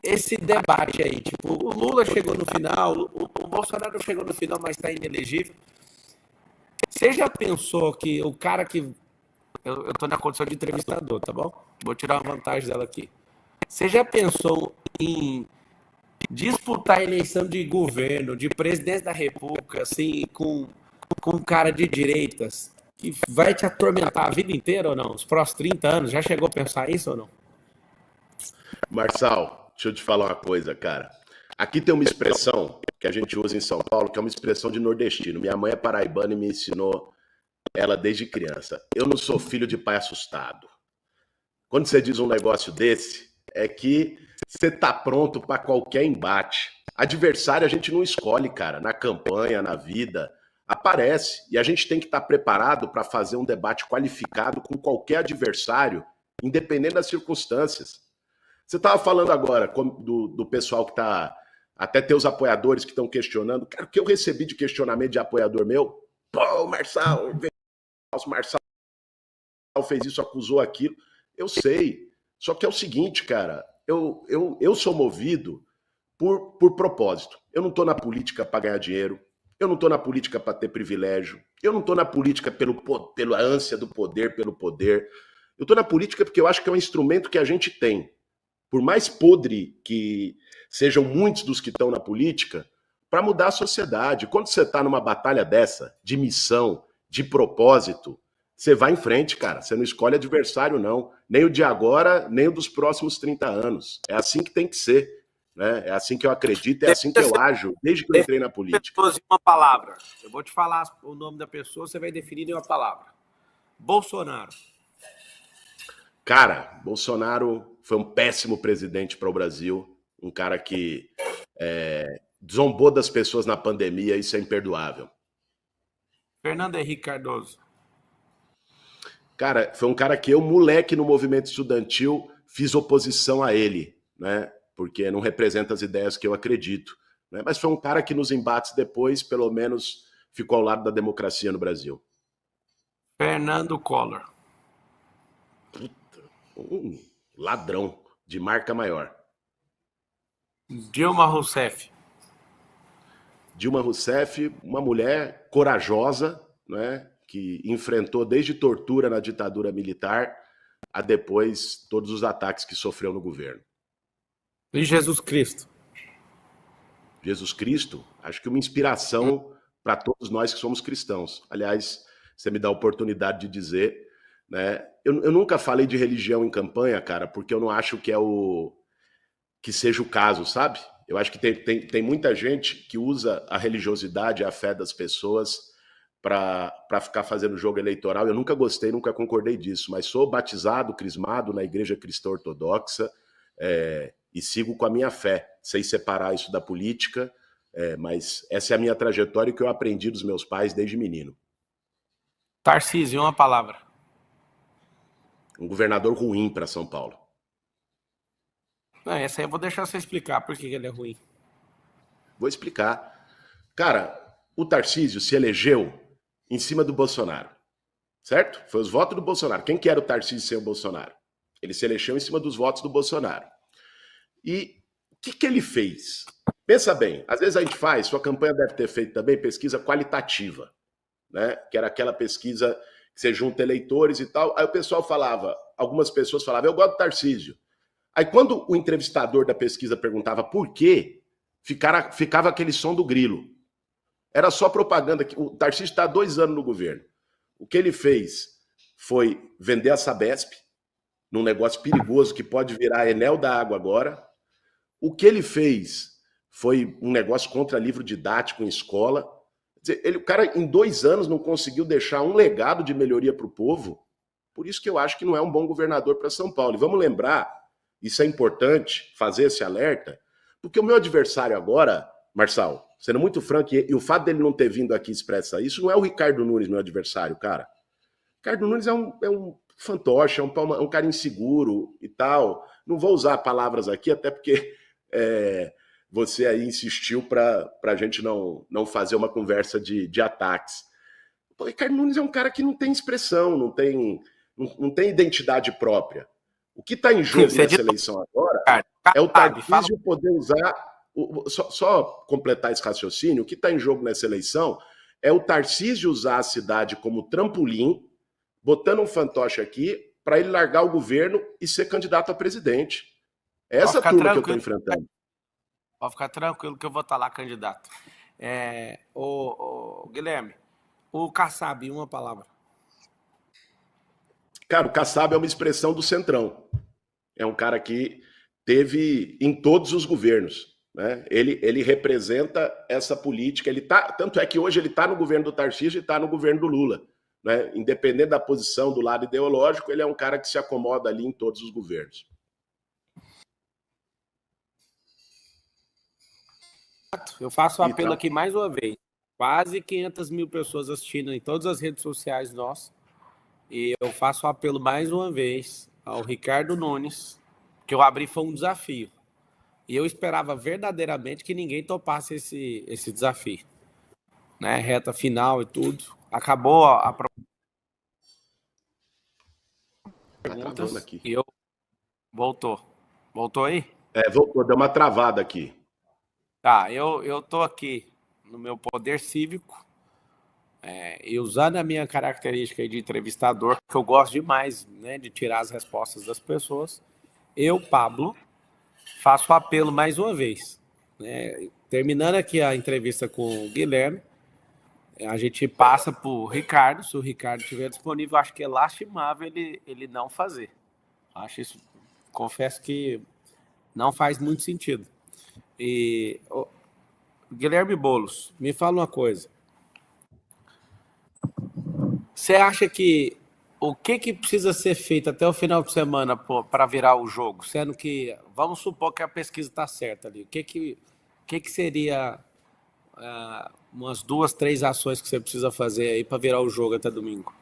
esse debate aí, tipo, o Lula chegou no final, o Bolsonaro chegou no final, mas está inelegível. Você já pensou que o cara que... Eu estou na condição de entrevistador, tá bom? Vou tirar uma vantagem dela aqui. Você já pensou em disputar a eleição de governo, de presidente da República, assim, com um cara de direitas, que vai te atormentar a vida inteira ou não? Os próximos 30 anos, já chegou a pensar isso ou não?
Marçal, deixa eu te falar uma coisa, cara. Aqui tem uma expressão que a gente usa em São Paulo, que é uma expressão de nordestino. Minha mãe é paraibana e me ensinou ela desde criança. Eu não sou filho de pai assustado. Quando você diz um negócio desse, é que você tá pronto para qualquer embate. Adversário a gente não escolhe, cara, na campanha, na vida. Aparece. E a gente tem que estar preparado para fazer um debate qualificado com qualquer adversário, independente das circunstâncias. Você estava falando agora do pessoal que está... Até teus apoiadores que estão questionando. Cara, o que eu recebi de questionamento de apoiador meu? Pô, o Marçal fez isso, acusou aquilo. Eu sei. Só que é o seguinte, cara. Eu sou movido por propósito. Eu não estou na política para ganhar dinheiro. Eu não estou na política para ter privilégio. Eu não estou na política pela ânsia do poder, pelo poder. Eu estou na política porque eu acho que é um instrumento que a gente tem. Por mais podre que sejam muitos dos que estão na política, para mudar a sociedade. Quando você está numa batalha dessa, de missão, de propósito, você vai em frente, cara. Você não escolhe adversário, não. Nem o de agora, nem o dos próximos 30 anos. É assim que tem que ser. Né? É assim que eu acredito, é assim que eu ajo, desde que eu entrei na política.
Pessoas em uma palavra. Eu vou te falar o nome da pessoa, você vai definir em uma palavra. Bolsonaro.
Cara, Bolsonaro foi um péssimo presidente para o Brasil. Um cara que zombou das pessoas na pandemia, isso é imperdoável.
Fernando Henrique Cardoso.
Cara, foi um cara que eu, moleque no movimento estudantil, fiz oposição a ele, né? Porque não representa as ideias que eu acredito. Né? Mas foi um cara que nos embates depois, pelo menos, ficou ao lado da democracia no Brasil.
Fernando Collor.
Puta, um ladrão de marca maior.
Dilma Rousseff.
Dilma Rousseff, uma mulher corajosa, né? Que enfrentou desde tortura na ditadura militar a depois todos os ataques que sofreu no governo.
E Jesus Cristo.
Jesus Cristo, acho que uma inspiração para todos nós que somos cristãos. Aliás, você me dá a oportunidade de dizer, né? Eu nunca falei de religião em campanha, cara, porque eu não acho que seja o caso, sabe? Eu acho que tem muita gente que usa a religiosidade, a fé das pessoas para ficar fazendo jogo eleitoral. Eu nunca gostei, nunca concordei disso, mas sou batizado, crismado na Igreja Cristã Ortodoxa e sigo com a minha fé, sem separar isso da política, mas essa é a minha trajetória que eu aprendi dos meus pais desde menino.
Tarcísio, uma palavra.
Um governador ruim para São Paulo.
Não, essa aí eu vou deixar você explicar por que ele é ruim.
Vou explicar. Cara, o Tarcísio se elegeu em cima do Bolsonaro, certo? Foi os votos do Bolsonaro. Quem que era o Tarcísio sem o Bolsonaro? Ele se elegeu em cima dos votos do Bolsonaro. E o que ele fez? Pensa bem, às vezes a gente faz, sua campanha deve ter feito também pesquisa qualitativa, né? Que era aquela pesquisa que você junta eleitores e tal. Aí o pessoal falava, algumas pessoas falavam, eu gosto do Tarcísio. Aí quando o entrevistador da pesquisa perguntava por quê, ficava aquele som do grilo. Era só propaganda. O Tarcísio está há 2 anos no governo. O que ele fez foi vender a Sabesp, num negócio perigoso que pode virar Enel da água agora. O que ele fez foi um negócio contra livro didático em escola. O cara, em 2 anos, não conseguiu deixar um legado de melhoria para o povo. Por isso que eu acho que não é um bom governador para São Paulo. E vamos lembrar, isso é importante, fazer esse alerta, porque o meu adversário agora, Marçal, sendo muito franco, e o fato dele não ter vindo aqui expressar isso, não é o Ricardo Nunes, meu adversário, cara. Ricardo Nunes é um fantoche, é um cara inseguro e tal. Não vou usar palavras aqui, até porque você aí insistiu para a gente não fazer uma conversa de ataques. O Ricardo Nunes é um cara que não tem expressão, não tem identidade própria. O que está em jogo nessa eleição agora é o Tarcísio poder usar... Só completar esse raciocínio, o que está em jogo nessa eleição é o Tarcísio usar a cidade como trampolim, botando um fantoche aqui, para ele largar o governo e ser candidato a presidente. É essa turma que eu estou enfrentando.
Pode ficar tranquilo que eu vou estar lá candidato. Guilherme, o Kassab, uma palavra.
Cara, o Kassab é uma expressão do Centrão. É um cara que teve em todos os governos. Né? Ele representa essa política. Tanto é que hoje ele está no governo do Tarcísio e está no governo do Lula. Né? Independente da posição do lado ideológico, ele é um cara que se acomoda ali em todos os governos.
Eu faço o apelo aqui mais uma vez. Quase 500 mil pessoas assistindo em todas as redes sociais nossas. E eu faço o apelo mais uma vez ao Ricardo Nunes, que eu abri foi um desafio. E eu esperava verdadeiramente que ninguém topasse esse desafio. Né? Reta final e tudo. Acabou a perguntas aqui. E eu... Voltou. Voltou aí?
Voltou. Deu uma travada aqui.
Tá, eu tô aqui no meu poder cívico e usando a minha característica de entrevistador, que eu gosto demais, né, de tirar as respostas das pessoas, eu, Pablo, faço o apelo mais uma vez. Né? Terminando aqui a entrevista com o Guilherme, a gente passa para o Ricardo, se o Ricardo estiver disponível, acho que é lastimável ele não fazer. Acho isso, confesso que não faz muito sentido. E Guilherme Boulos, me fala uma coisa. Você acha que o que precisa ser feito até o final de semana para virar o jogo? Sendo que, vamos supor que a pesquisa está certa ali. O que seria umas 2, 3 ações que você precisa fazer aí para virar o jogo até domingo?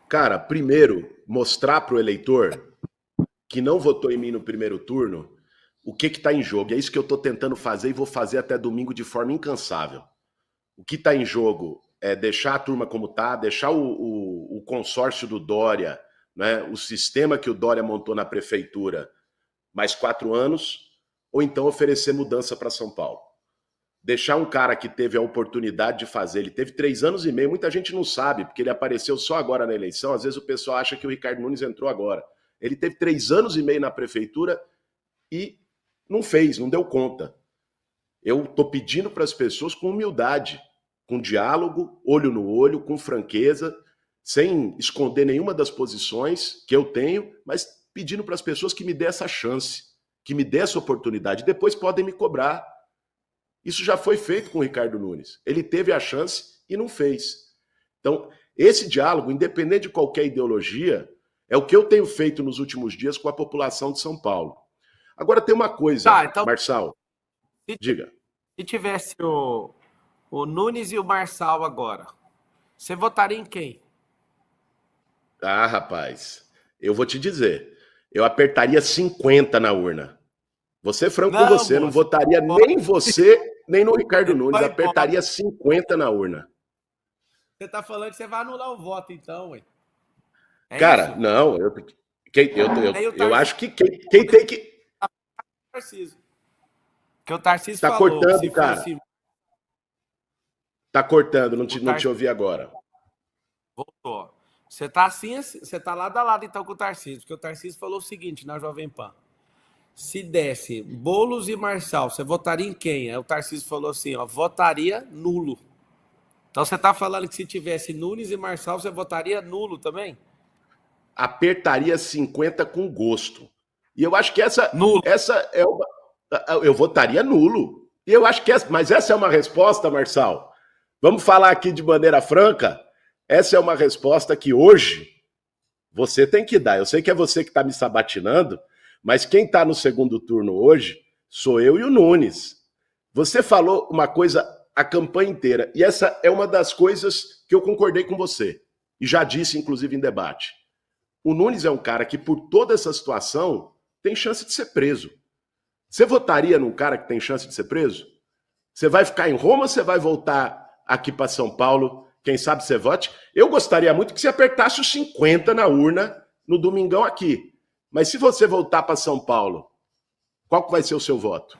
Cara, primeiro, mostrar para o eleitor que não votou em mim no primeiro turno o que está em jogo. É isso que eu estou tentando fazer e vou fazer até domingo de forma incansável. O que está em jogo é deixar a turma como está, deixar o consórcio do Dória, né, o sistema que o Dória montou na prefeitura, mais 4 anos, ou então oferecer mudança para São Paulo. Deixar um cara que teve a oportunidade de fazer, ele teve 3 anos e meio, muita gente não sabe, porque ele apareceu só agora na eleição, às vezes o pessoal acha que o Ricardo Nunes entrou agora. Ele teve 3 anos e meio na prefeitura e não fez, não deu conta. Eu estou pedindo para as pessoas com humildade, com diálogo, olho no olho, com franqueza, sem esconder nenhuma das posições que eu tenho, mas pedindo para as pessoas que me dê essa chance, que me dê essa oportunidade. Depois podem me cobrar. Isso já foi feito com o Ricardo Nunes. Ele teve a chance e não fez. Então, esse diálogo, independente de qualquer ideologia, é o que eu tenho feito nos últimos dias com a população de São Paulo. Agora tem uma coisa, então, Marçal, diga.
Se tivesse o Nunes e o Marçal agora, você votaria em quem?
Ah, rapaz, eu vou te dizer, eu apertaria 50 na urna. Vou ser franco com você, não votaria nem você, nem no Ricardo Nunes, apertaria 50 na urna.
Você tá falando que você vai anular o voto, então, ué?
Cara, isso? Não, eu acho que quem tem que...
Que o Tarcísio
tá
falou.
Cortando, cara. Fosse... Tá cortando, não te ouvi agora.
Voltou. Você tá assim, você tá lado a lado então com o Tarcísio, porque o Tarcísio falou o seguinte na Jovem Pan. Se desse Boulos e Marçal, você votaria em quem? Aí o Tarcísio falou assim, ó, votaria nulo. Então você tá falando que se tivesse Nunes e Marçal, você votaria nulo também?
Apertaria 50 com gosto. E eu acho que essa
nulo.
Essa é uma... Eu votaria nulo. E eu acho que mas essa é uma resposta, Marçal. Vamos falar aqui de maneira franca. Essa é uma resposta que hoje você tem que dar. Eu sei que é você que está me sabatinando, mas quem está no segundo turno hoje sou eu e o Nunes. Você falou uma coisa a campanha inteira, e essa é uma das coisas que eu concordei com você, e já disse, inclusive, em debate. O Nunes é um cara que, por toda essa situação, tem chance de ser preso. Você votaria num cara que tem chance de ser preso? Você vai ficar em Roma ou você vai voltar aqui para São Paulo? Quem sabe você vote? Eu gostaria muito que você apertasse os 50 na urna no domingão aqui. Mas se você voltar para São Paulo, qual que vai ser o seu voto?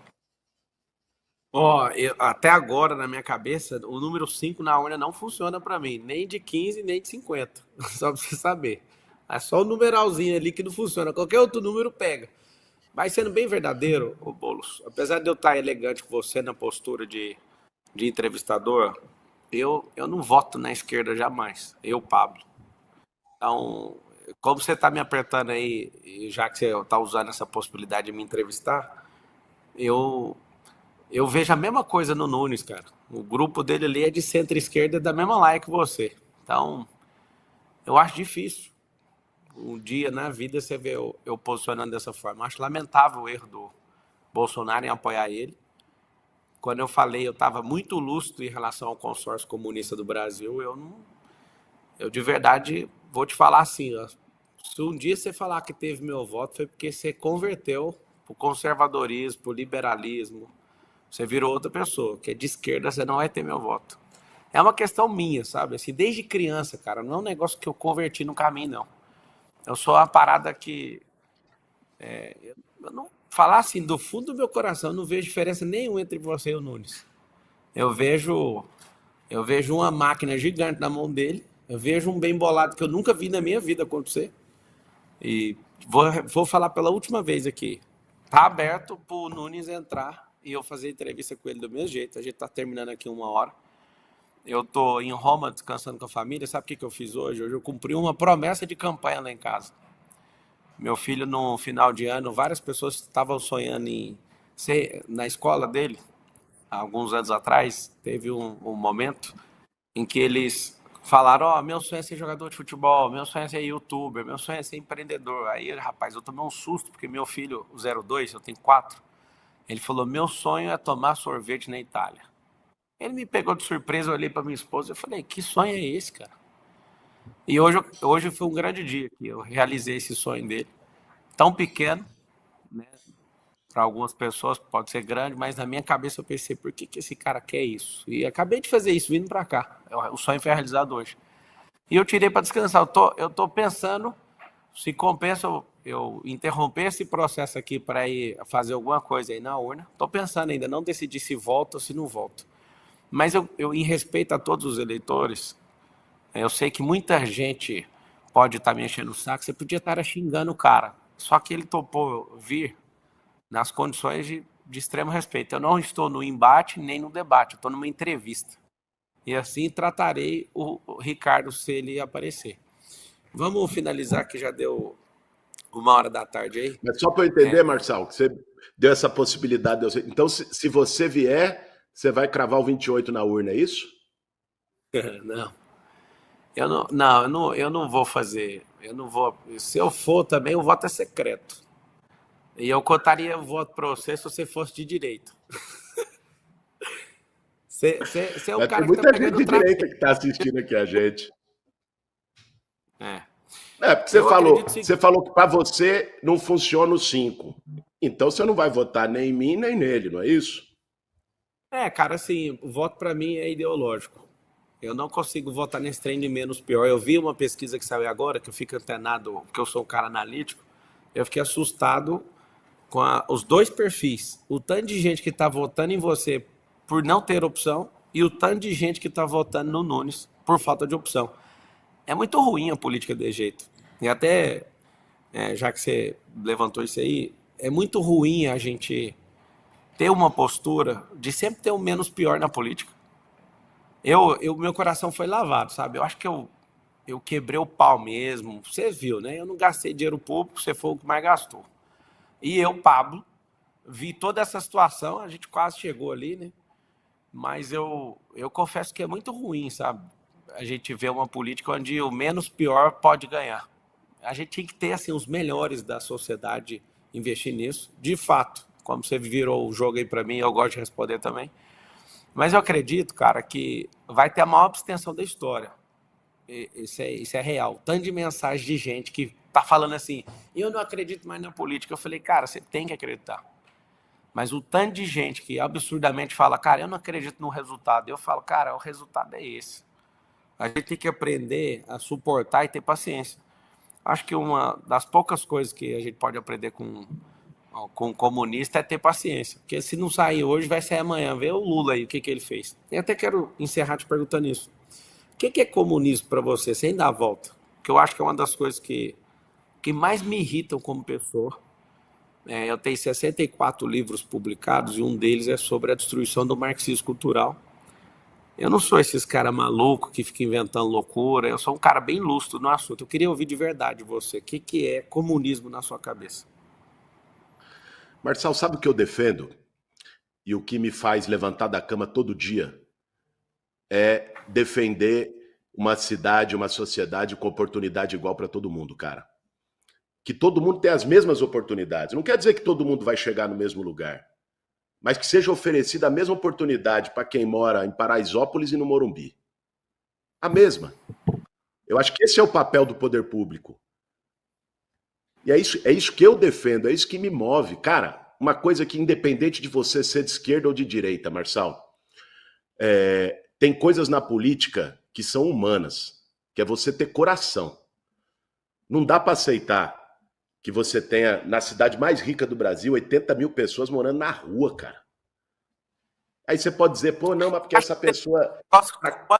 Ó, até agora, na minha cabeça, o número 5 na urna não funciona pra mim. Nem de 15, nem de 50. Só pra você saber. É só o numeralzinho ali que não funciona. Qualquer outro número pega. Mas sendo bem verdadeiro, ô Boulos, apesar de eu estar elegante com você na postura de entrevistador, eu não voto na esquerda jamais. Eu, Pablo. Então, como você está me apertando aí, e já que você está usando essa possibilidade de me entrevistar, eu, eu vejo a mesma coisa no Nunes, cara. O grupo dele ali é de centro-esquerda da mesma laia que você. Então, eu acho difícil um dia na vida você vê eu posicionando dessa forma. Eu acho lamentável o erro do Bolsonaro em apoiar ele. Quando eu falei, eu estava muito lúcido em relação ao consórcio comunista do Brasil. Eu de verdade vou te falar assim, ó, se um dia você falar que teve meu voto, foi porque você converteu pro conservadorismo, pro liberalismo. Você virou outra pessoa, que é de esquerda, você não vai ter meu voto. É uma questão minha, sabe? Assim, desde criança, cara, não é um negócio que eu converti no caminho, não. Eu sou uma parada que eu não falar assim do fundo do meu coração, eu não vejo diferença nenhuma entre você e o Nunes. Eu vejo eu vejo uma máquina gigante na mão dele, eu vejo um bem bolado que eu nunca vi na minha vida acontecer. E vou falar pela última vez aqui. Tá aberto pro Nunes entrar e eu fazer entrevista com ele do mesmo jeito. A gente tá terminando aqui 1 hora. Eu tô em Roma descansando com a família. Sabe o que eu fiz hoje? Hoje eu cumpri uma promessa de campanha lá em casa. Meu filho, no final de ano, várias pessoas estavam sonhando em ser na escola dele. Há alguns anos atrás, teve um momento em que eles falaram, ó, meu sonho é ser jogador de futebol, meu sonho é ser youtuber, meu sonho é ser empreendedor. Aí, rapaz, eu tomei um susto, porque meu filho, o 02, eu tenho 4, ele falou, meu sonho é tomar sorvete na Itália. Ele me pegou de surpresa, eu olhei para minha esposa e falei, que sonho é esse, cara? E hoje foi um grande dia que eu realizei esse sonho dele. Tão pequeno, né? Para algumas pessoas pode ser grande, mas na minha cabeça eu pensei, por que esse cara quer isso? E acabei de fazer isso, vindo para cá. O sonho foi realizado hoje. E eu tirei para descansar. Eu tô pensando se compensa eu interromper esse processo aqui para ir fazer alguma coisa aí na urna. Estou pensando ainda, não decidi se volto ou se não volto. Mas em respeito a todos os eleitores, eu sei que muita gente pode estar me enchendo o saco. Você podia estar xingando o cara. Só que ele topou vir nas condições de extremo respeito. Eu não estou no embate nem no debate, eu estou numa entrevista. E assim tratarei o Ricardo se ele aparecer. Vamos finalizar que já deu 1 hora da tarde aí.
Mas só para eu entender, Marçal, que você deu essa possibilidade. Então, se você vier, você vai cravar o 28 na urna, é isso?
Não, eu não vou fazer. Eu não vou. Se eu for também, o voto é secreto. E eu contaria o voto para você se você fosse de direita. Você é o
Vai ter
cara que tá
muita gente
pegando
de
trabalho.
direita que está assistindo aqui a gente.
É.
Porque
Eu acredito sim.
você falou que para você não funciona o 5. Então você não vai votar nem em mim nem nele, não é isso?
Cara, assim, o voto para mim é ideológico. Eu não consigo votar nesse trem de menos pior. Eu vi uma pesquisa que saiu agora, que eu fico antenado, porque eu sou um cara analítico. Eu fiquei assustado com os dois perfis. O tanto de gente que está votando em você por não ter opção e o tanto de gente que está votando no Nunes por falta de opção. É muito ruim a política desse jeito. E até, já que você levantou isso aí, é muito ruim a gente ter uma postura de sempre ter o menos pior na política. Meu coração foi lavado, sabe? Eu acho que eu quebrei o pau mesmo. Você viu, né? Eu não gastei dinheiro público, você foi o que mais gastou. E eu, Pablo, vi toda essa situação, a gente quase chegou ali, né? Mas eu confesso que é muito ruim, sabe? A gente vê uma política onde o menos pior pode ganhar. A gente tinha que ter assim, os melhores da sociedade investir nisso, de fato. Como você virou o jogo aí para mim, eu gosto de responder também. Mas eu acredito, cara, que vai ter a maior abstenção da história. Isso é real. Tanto de mensagem de gente que tá falando assim, eu não acredito mais na política. Eu falei, cara, você tem que acreditar. Mas o tanto de gente que absurdamente fala, cara, eu não acredito no resultado. Eu falo, cara, o resultado é esse. A gente tem que aprender a suportar e ter paciência. Acho que uma das poucas coisas que a gente pode aprender com um comunista é ter paciência. Porque se não sair hoje, vai sair amanhã. Vê o Lula aí, o que ele fez. Eu até quero encerrar te perguntando isso. O que é comunismo para você, sem dar a volta? Que eu acho que é uma das coisas que mais me irritam como pessoa. Eu tenho 64 livros publicados e um deles é sobre a destruição do marxismo cultural. Eu não sou esses cara maluco que fica inventando loucura, eu sou um cara bem lúcido no assunto. Eu queria ouvir de verdade você. O que é comunismo na sua cabeça?
Marçal, sabe o que eu defendo? E o que me faz levantar da cama todo dia é defender uma cidade, uma sociedade com oportunidade igual para todo mundo, cara. Que todo mundo tenha as mesmas oportunidades. Não quer dizer que todo mundo vai chegar no mesmo lugar, mas que seja oferecida a mesma oportunidade para quem mora em Paraisópolis e no Morumbi. A mesma. Eu acho que esse é o papel do poder público. E é isso que eu defendo, é isso que me move. Cara, uma coisa que, independente de você ser de esquerda ou de direita, Marçal, tem coisas na política que são humanas, que é você ter coração. Não dá para aceitar que você tenha, na cidade mais rica do Brasil, 80 mil pessoas morando na rua, cara. Aí você pode dizer, pô, não, mas porque essa pessoa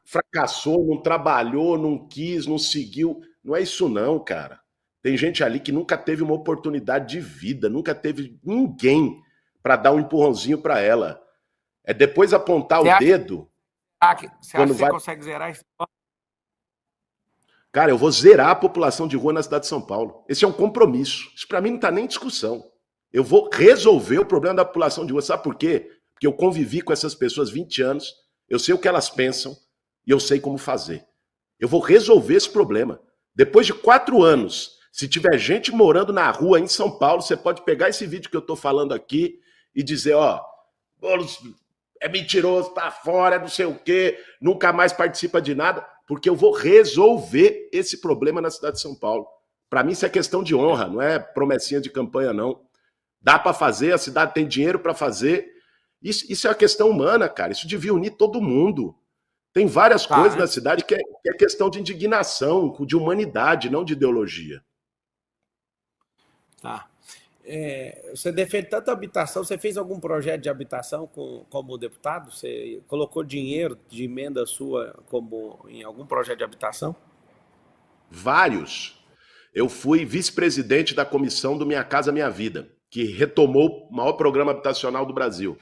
fracassou, não trabalhou, não quis, não seguiu. Não é isso não, cara. Tem gente ali que nunca teve uma oportunidade de vida, nunca teve ninguém para dar um empurrãozinho para ela. É depois apontar o dedo.
Você acha que você consegue zerar isso?
Cara, eu vou zerar a população de rua na cidade de São Paulo. Esse é um compromisso. Isso para mim não está nem em discussão. Eu vou resolver o problema da população de rua. Sabe por quê? Porque eu convivi com essas pessoas 20 anos, eu sei o que elas pensam e eu sei como fazer. Eu vou resolver esse problema. Depois de 4 anos, se tiver gente morando na rua em São Paulo, você pode pegar esse vídeo que eu estou falando aqui e dizer, ó, Boulos é mentiroso, tá fora, não sei o quê, nunca mais participa de nada, porque eu vou resolver esse problema na cidade de São Paulo. Para mim isso é questão de honra, não é promessinha de campanha, não. Dá para fazer, a cidade tem dinheiro para fazer. Isso é uma questão humana, cara. Isso devia unir todo mundo. Tem várias coisas na cidade que é questão de indignação, de humanidade, não de ideologia.
Tá. Você defende tanto a habitação, você fez algum projeto de habitação como deputado? Você colocou dinheiro de emenda sua como em algum projeto de habitação?
Vários. Eu fui vice-presidente da comissão do Minha Casa Minha Vida, que retomou o maior programa habitacional do Brasil.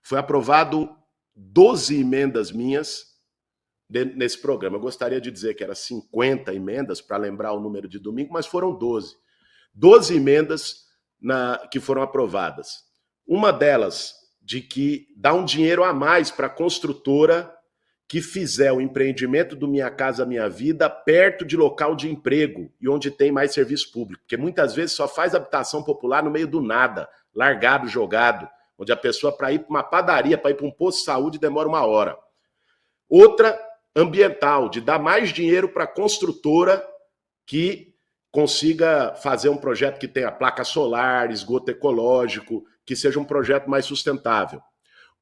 Foi aprovado 12 emendas minhas nesse programa. Eu gostaria de dizer que eram 50 emendas, para lembrar o número de domingo, mas foram 12. 12 emendas que foram aprovadas. Uma delas, de que dá um dinheiro a mais para a construtora que fizer o empreendimento do Minha Casa Minha Vida perto de local de emprego e onde tem mais serviço público. Porque muitas vezes só faz habitação popular no meio do nada, largado, jogado, onde a pessoa, para ir para uma padaria, para ir para um posto de saúde, demora 1 hora. Outra, ambiental, de dar mais dinheiro para a construtora que consiga fazer um projeto que tenha placa solar, esgoto ecológico, que seja um projeto mais sustentável.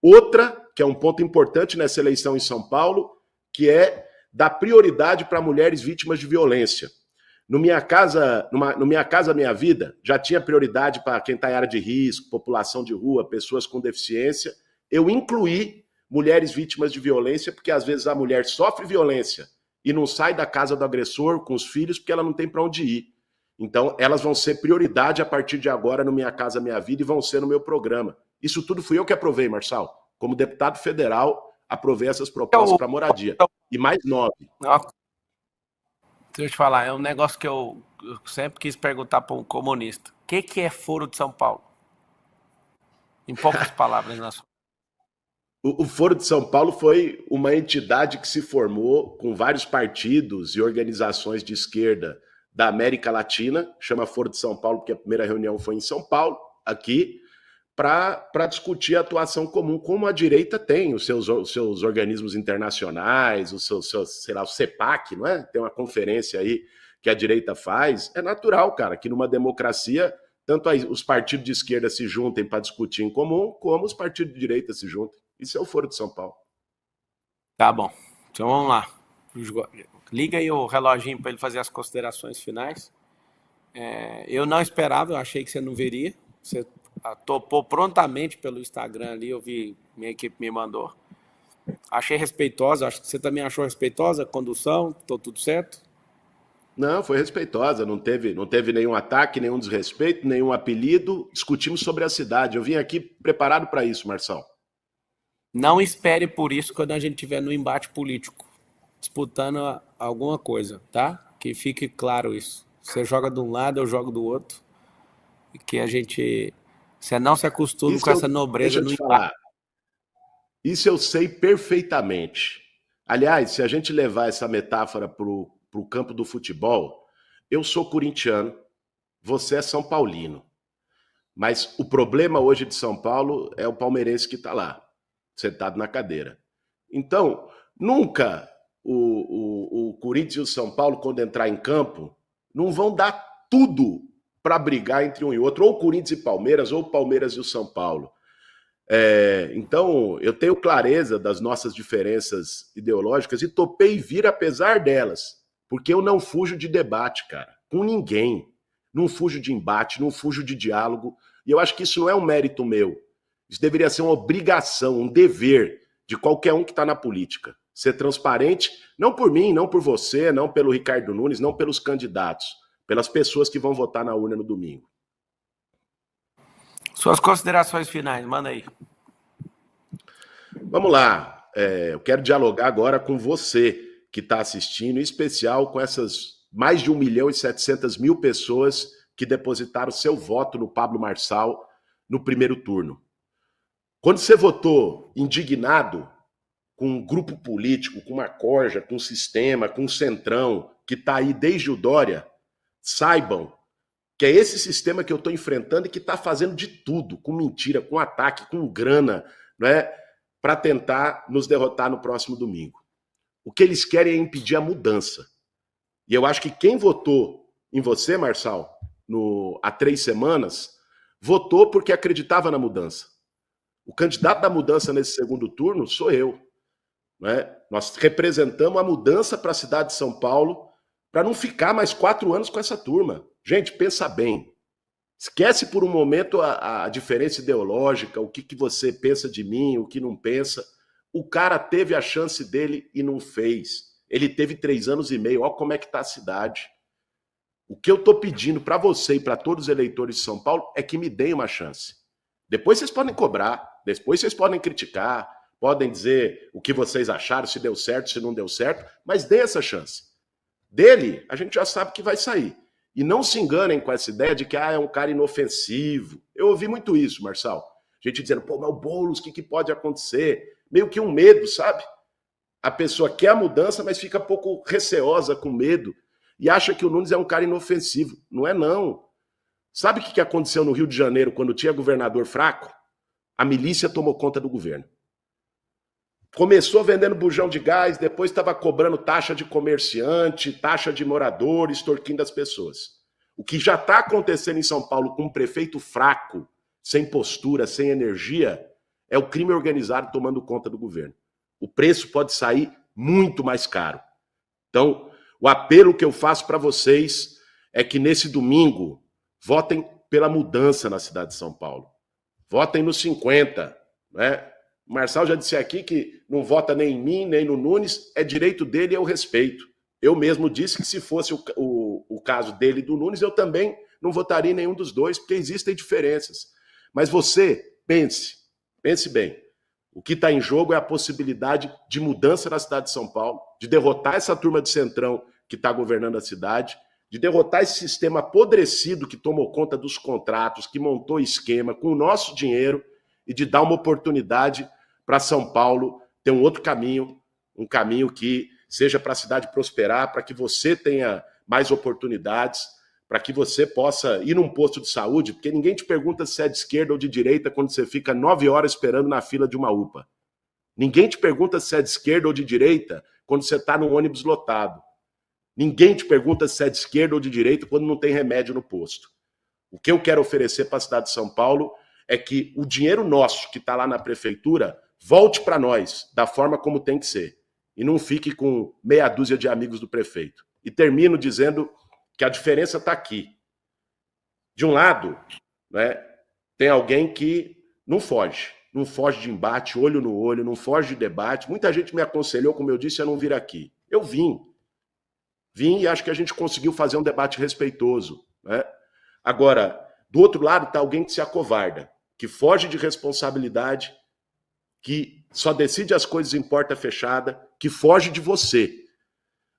Outra, que é um ponto importante nessa eleição em São Paulo, que é dar prioridade para mulheres vítimas de violência. No Minha Casa Minha Vida, já tinha prioridade para quem está em área de risco, população de rua, pessoas com deficiência. Eu incluí mulheres vítimas de violência, porque às vezes a mulher sofre violência e não sai da casa do agressor com os filhos porque ela não tem para onde ir. Então, elas vão ser prioridade a partir de agora no Minha Casa Minha Vida e vão ser no meu programa. Isso tudo fui eu que aprovei, Marçal. Como deputado federal, aprovei essas propostas para moradia. E mais 9.
Deixa eu te falar, é um negócio que eu sempre quis perguntar para um comunista. O que é Foro de São Paulo? Em poucas palavras, na sua.
O Foro de São Paulo foi uma entidade que se formou com vários partidos e organizações de esquerda da América Latina, chama Foro de São Paulo porque a primeira reunião foi em São Paulo, aqui, para discutir a atuação comum, como a direita tem os seus organismos internacionais, sei lá, o CEPAC, não é? Tem uma conferência aí que a direita faz. É natural, cara, que numa democracia tanto os partidos de esquerda se juntem para discutir em comum, como os partidos de direita se juntem. Isso é o Foro de São Paulo.
Tá bom. Então vamos lá. Liga aí o reloginho para ele fazer as considerações finais. Eu não esperava, eu achei que você não viria. Você topou prontamente pelo Instagram ali, eu vi, minha equipe me mandou. Achei respeitosa, acho que você também achou respeitosa a condução, tô tudo certo?
Não, foi respeitosa, não teve nenhum ataque, nenhum desrespeito, nenhum apelido. Discutimos sobre a cidade. Eu vim aqui preparado para isso, Marção.
Não espere por isso quando a gente estiver no embate político, disputando alguma coisa, tá? Que fique claro isso. Você joga de um lado, eu jogo do outro. E que a gente. Você não se acostume com essa nobreza
deixa eu
no
te
embate.
falar. Isso eu sei perfeitamente. Aliás, se a gente levar essa metáfora para o campo do futebol, eu sou corintiano, você é São Paulino. Mas o problema hoje de São Paulo é o palmeirense que está lá, sentado na cadeira. Então, nunca o Corinthians e o São Paulo, quando entrar em campo, não vão dar tudo para brigar entre um e outro, ou o Corinthians e Palmeiras, ou o Palmeiras e o São Paulo. Então, eu tenho clareza das nossas diferenças ideológicas e topei vir apesar delas, porque eu não fujo de debate, cara, com ninguém. Não fujo de embate, não fujo de diálogo, e eu acho que isso não é um mérito meu. Isso deveria ser uma obrigação, um dever de qualquer um que está na política. Ser transparente, não por mim, não por você, não pelo Ricardo Nunes, não pelos candidatos, pelas pessoas que vão votar na urna no domingo.
Suas considerações finais, manda aí.
Vamos lá. Eu quero dialogar agora com você que está assistindo, em especial com essas mais de 1.700.000 pessoas que depositaram seu voto no Pablo Marçal no primeiro turno. Quando você votou indignado com um grupo político, com uma corja, com um sistema, com um centrão que está aí desde o Dória, saibam que é esse sistema que eu estou enfrentando e que está fazendo de tudo, com mentira, com ataque, com grana, né, para tentar nos derrotar no próximo domingo. O que eles querem é impedir a mudança. E eu acho que quem votou em você, Marçal, há 3 semanas, votou porque acreditava na mudança. O candidato da mudança nesse segundo turno sou eu. Né? Nós representamos a mudança para a cidade de São Paulo para não ficar mais 4 anos com essa turma. Gente, pensa bem. Esquece por um momento a diferença ideológica, o que você pensa de mim, o que não pensa. O cara teve a chance dele e não fez. Ele teve 3 anos e meio. Olha como é que está a cidade. O que eu estou pedindo para você e para todos os eleitores de São Paulo é que me deem uma chance. Depois vocês podem cobrar, depois vocês podem criticar, podem dizer o que vocês acharam, se deu certo, se não deu certo, mas dê essa chance. Dele, a gente já sabe que vai sair. E não se enganem com essa ideia de que é um cara inofensivo. Eu ouvi muito isso, Marçal. Gente dizendo, pô, mas o Boulos, o que pode acontecer? Meio que um medo, sabe? A pessoa quer a mudança, mas fica um pouco receosa, com medo, e acha que o Nunes é um cara inofensivo. Não é, não. Sabe o que aconteceu no Rio de Janeiro quando tinha governador fraco? A milícia tomou conta do governo. Começou vendendo bujão de gás, depois estava cobrando taxa de comerciante, taxa de morador, extorquindo as pessoas. O que já está acontecendo em São Paulo com um prefeito fraco, sem postura, sem energia, é o crime organizado tomando conta do governo. O preço pode sair muito mais caro. Então, o apelo que eu faço para vocês é que nesse domingo votem pela mudança na cidade de São Paulo. Votem no 50, né? O Marçal já disse aqui que não vota nem em mim, nem no Nunes, é direito dele e eu respeito. Eu mesmo disse que se fosse o caso dele e do Nunes, eu também não votaria em nenhum dos dois, porque existem diferenças. Mas você, pense bem. O que está em jogo é a possibilidade de mudança na cidade de São Paulo, de derrotar essa turma de centrão que está governando a cidade, de derrotar esse sistema apodrecido que tomou conta dos contratos, que montou esquema com o nosso dinheiro, e de dar uma oportunidade para São Paulo ter um outro caminho, um caminho que seja para a cidade prosperar, para que você tenha mais oportunidades, para que você possa ir num posto de saúde, porque ninguém te pergunta se é de esquerda ou de direita quando você fica 9 horas esperando na fila de uma UPA. Ninguém te pergunta se é de esquerda ou de direita quando você está num ônibus lotado. Ninguém te pergunta se é de esquerda ou de direita quando não tem remédio no posto. O que eu quero oferecer para a cidade de São Paulo é que o dinheiro nosso que está lá na prefeitura volte para nós da forma como tem que ser. E não fique com meia dúzia de amigos do prefeito. E termino dizendo que a diferença está aqui. De um lado, né, tem alguém que não foge de embate, olho no olho, não foge de debate. Muita gente me aconselhou, como eu disse, a não vir aqui. Eu vim e acho que a gente conseguiu fazer um debate respeitoso, né? Agora, do outro lado está alguém que se acovarda, que foge de responsabilidade, que só decide as coisas em porta fechada, que foge de você.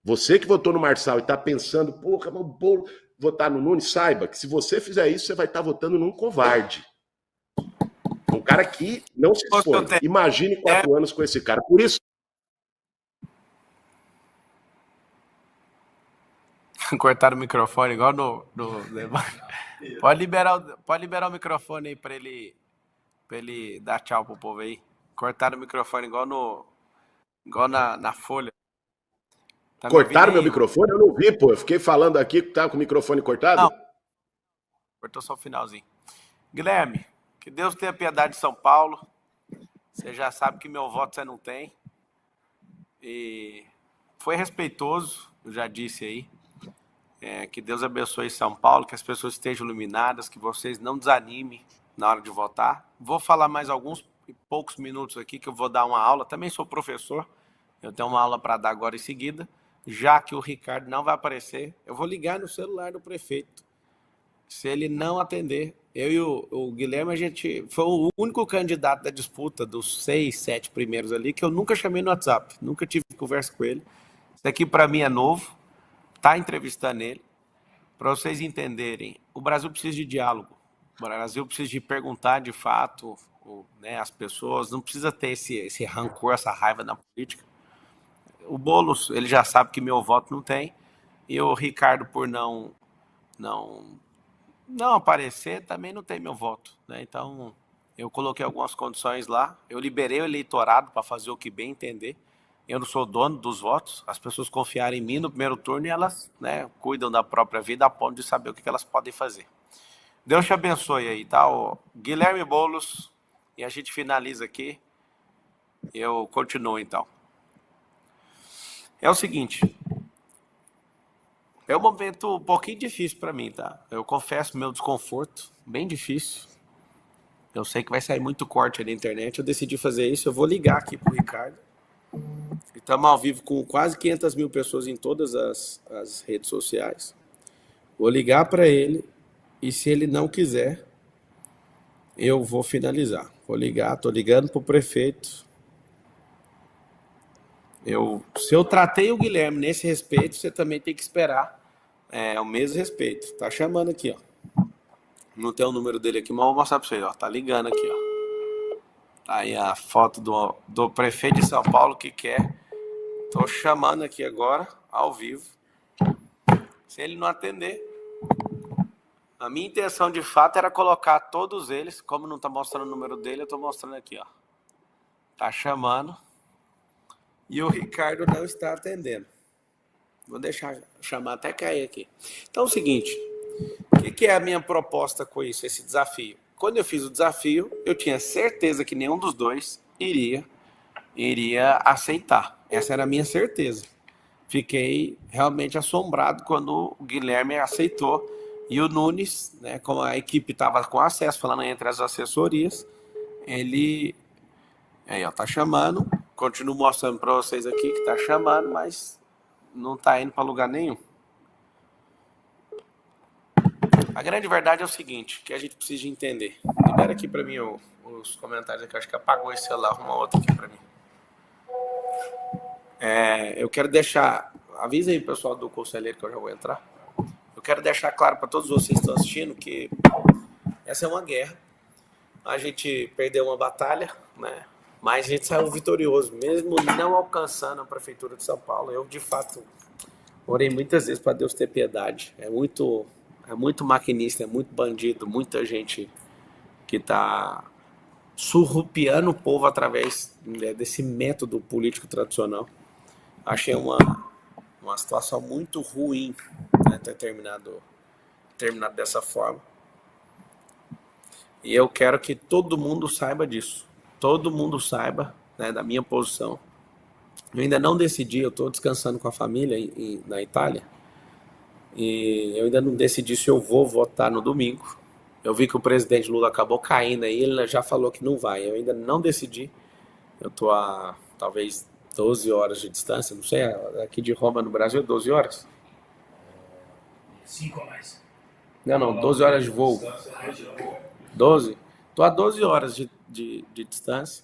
Você que votou no Marçal e está pensando, porra, vou votar no Nunes, saiba que se você fizer isso, você vai estar votando num covarde. Um cara que não se expõe. Imagine 4 anos com esse cara. Por isso...
Cortaram o microfone igual no pode liberar o microfone aí para ele dar tchau pro povo aí. Cortaram o microfone igual na Folha.
Tá, cortaram meu microfone? Eu não vi, pô. Eu fiquei falando aqui que tá com o microfone cortado.
Não. Cortou só o finalzinho. Guilherme, que Deus tenha piedade de São Paulo. Você já sabe que meu voto você não tem. E foi respeitoso, eu já disse aí. Que Deus abençoe São Paulo, que as pessoas estejam iluminadas, que vocês não desanimem na hora de votar. Vou falar mais alguns poucos minutos aqui, que eu vou dar uma aula. Também sou professor, eu tenho uma aula para dar agora em seguida. Já que o Ricardo não vai aparecer, eu vou ligar no celular do prefeito. Se ele não atender, eu e o Guilherme, a gente foi o único candidato da disputa dos 6, 7 primeiros ali que eu nunca chamei no WhatsApp, nunca tive conversa com ele. Isso aqui para mim é novo. Tá entrevistando ele, para vocês entenderem, o Brasil precisa de diálogo, o Brasil precisa de perguntar de fato, né, as pessoas, não precisa ter esse rancor, essa raiva na política. O Boulos, ele já sabe que meu voto não tem, e o Ricardo, por não aparecer, também não tem meu voto, né? Então, eu coloquei algumas condições lá, eu liberei o eleitorado para fazer o que bem entender. Eu não sou dono dos votos, as pessoas confiaram em mim no primeiro turno e elas, né, cuidam da própria vida a ponto de saber o que elas podem fazer. Deus te abençoe aí, tá? O Guilherme Boulos, e a gente finaliza aqui. Eu continuo então. É o seguinte, é um momento um pouquinho difícil para mim, tá? Eu confesso meu desconforto, bem difícil. Eu sei que vai sair muito corte aí na internet, eu decidi fazer isso, eu vou ligar aqui pro Ricardo. Estamos ao vivo com quase 500 mil pessoas em todas as redes sociais. Vou ligar para ele e se ele não quiser, eu vou finalizar. Vou ligar, estou ligando para o prefeito. Se eu tratei o Guilherme nesse respeito, você também tem que esperar o mesmo respeito. Tá chamando aqui, ó. Não tem o número dele aqui, mas vou mostrar para vocês. Ó. Tá ligando aqui, ó. Tá aí a foto do prefeito de São Paulo que quer. Estou chamando aqui agora, ao vivo. Se ele não atender, a minha intenção de fato era colocar todos eles, como não está mostrando o número dele, eu estou mostrando aqui, ó. Tá chamando. E o Ricardo não está atendendo. Vou deixar chamar até cair aqui. Então é o seguinte, o que é a minha proposta com isso, esse desafio? Quando eu fiz o desafio, eu tinha certeza que nenhum dos dois iria aceitar. Essa era a minha certeza. Fiquei realmente assombrado quando o Guilherme aceitou. E o Nunes, né, como a equipe estava com acesso, falando entre as assessorias, ele... Aí, ó, tá chamando. Continuo mostrando para vocês aqui que tá chamando, mas não tá indo para lugar nenhum. A grande verdade é o seguinte, que a gente precisa entender. Libera aqui para mim os comentários aqui, acho que apagou esse celular, uma outra aqui para mim. Eu quero deixar, avisa aí pessoal do conselheiro que eu já vou entrar. Eu quero deixar claro para todos vocês que estão assistindo que essa é uma guerra. a gente perdeu uma batalha, né? Mas a gente saiu vitorioso, mesmo não alcançando a Prefeitura de São Paulo. Eu, de fato, orei muitas vezes para Deus ter piedade. É muito maquinista, é muito bandido, muita gente que está surrupiando o povo através, né, desse método político tradicional. Achei uma situação muito ruim, né, ter terminado dessa forma. E eu quero que todo mundo saiba disso. Todo mundo saiba, né, da minha posição. Eu ainda não decidi, eu estou descansando com a família na Itália. E eu ainda não decidi se eu vou votar no domingo. Eu vi que o presidente Lula acabou caindo aí, ele já falou que não vai. Eu ainda não decidi. Eu estou a talvez 12 horas de distância, não sei, aqui de Roma no Brasil, 12 horas?
5 a mais.
Não, 12 horas de voo. 12? Estou a 12 horas de distância.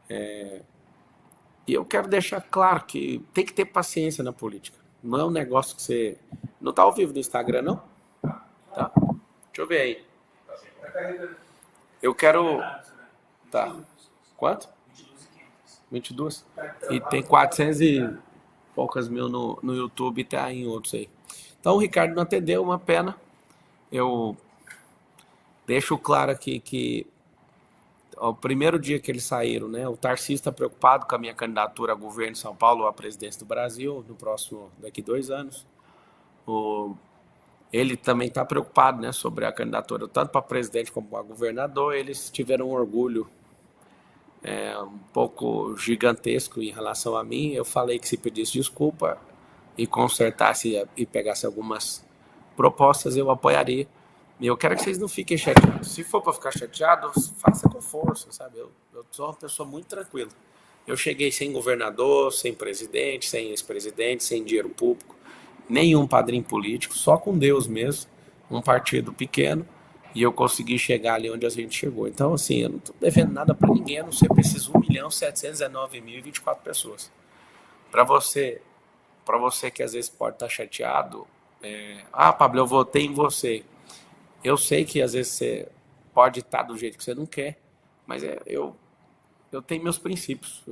E eu quero deixar claro que tem que ter paciência na política. Não é um negócio que você... Não está ao vivo no Instagram, não? Tá. Deixa eu ver aí. Eu quero... Tá. Quanto? 22? E tem 400 e poucas mil no YouTube e tá em outros aí. Então o Ricardo não atendeu, uma pena. Eu deixo claro aqui que o primeiro dia que eles saíram, né, o Tarcísio está preocupado com a minha candidatura a governo de São Paulo ou à presidência do Brasil daqui 2 anos. Ele também está preocupado, né, sobre a candidatura tanto para presidente como para governador. Eles tiveram um orgulho um pouco gigantesco em relação a mim. Eu falei que se pedisse desculpa e consertasse e pegasse algumas propostas, eu apoiaria. E eu quero que vocês não fiquem chateados. Se for para ficar chateado, faça com força, sabe? Eu sou uma pessoa muito tranquila. Eu cheguei sem governador, sem presidente, sem ex-presidente, sem dinheiro público, nenhum padrinho político, só com Deus mesmo, um partido pequeno, e eu consegui chegar ali onde a gente chegou. Então, assim, eu não estou devendo nada para ninguém, a não ser para esses 1.719.024 pessoas. Para você que às vezes pode estar chateado, Pablo, eu votei em você. Eu sei que às vezes você pode estar do jeito que você não quer, mas eu tenho meus princípios.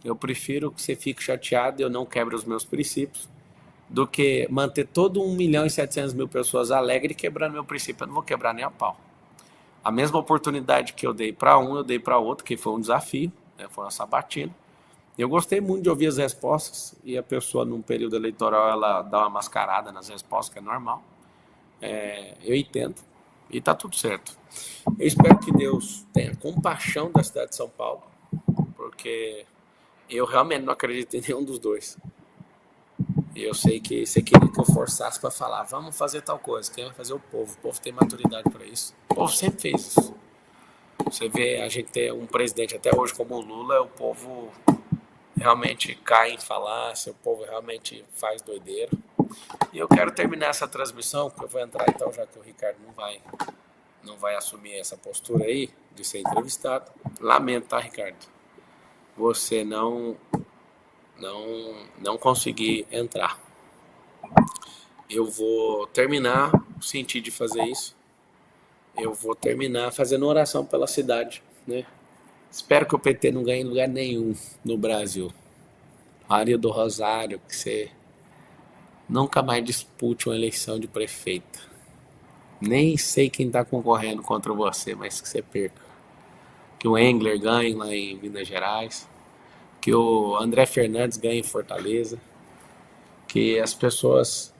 Eu prefiro que você fique chateado e eu não quebre os meus princípios, do que manter todo 1.700.000 pessoas alegres quebrando meu princípio. Eu não vou quebrar nem a pau. A mesma oportunidade que eu dei para um, eu dei para outro, que foi um desafio, né, foi uma sabatina. Eu gostei muito de ouvir as respostas, e a pessoa, num período eleitoral, ela dá uma mascarada nas respostas, que é normal. Eu entendo, e está tudo certo. Eu espero que Deus tenha compaixão da cidade de São Paulo, porque eu realmente não acredito em nenhum dos dois. E eu sei que você queria que eu forçasse para falar, vamos fazer tal coisa. Quem vai fazer é o povo. O povo tem maturidade para isso. O povo sempre fez isso. Você vê a gente ter um presidente até hoje como o Lula, o povo realmente cai em falácia, o povo realmente faz doideira. E eu quero terminar essa transmissão, porque eu vou entrar então, já que o Ricardo não vai assumir essa postura aí de ser entrevistado. Lamento, tá, Ricardo? Você não conseguir entrar. Eu vou terminar, senti de fazer isso. Eu vou terminar fazendo oração pela cidade, né? Espero que o PT não ganhe lugar nenhum no Brasil. Maria do Rosário, que você nunca mais dispute uma eleição de prefeita. Nem sei quem está concorrendo contra você, mas que você perca. Que o Engler ganhe lá em Minas Gerais. Que o André Fernandes ganhe em Fortaleza. Que as pessoas...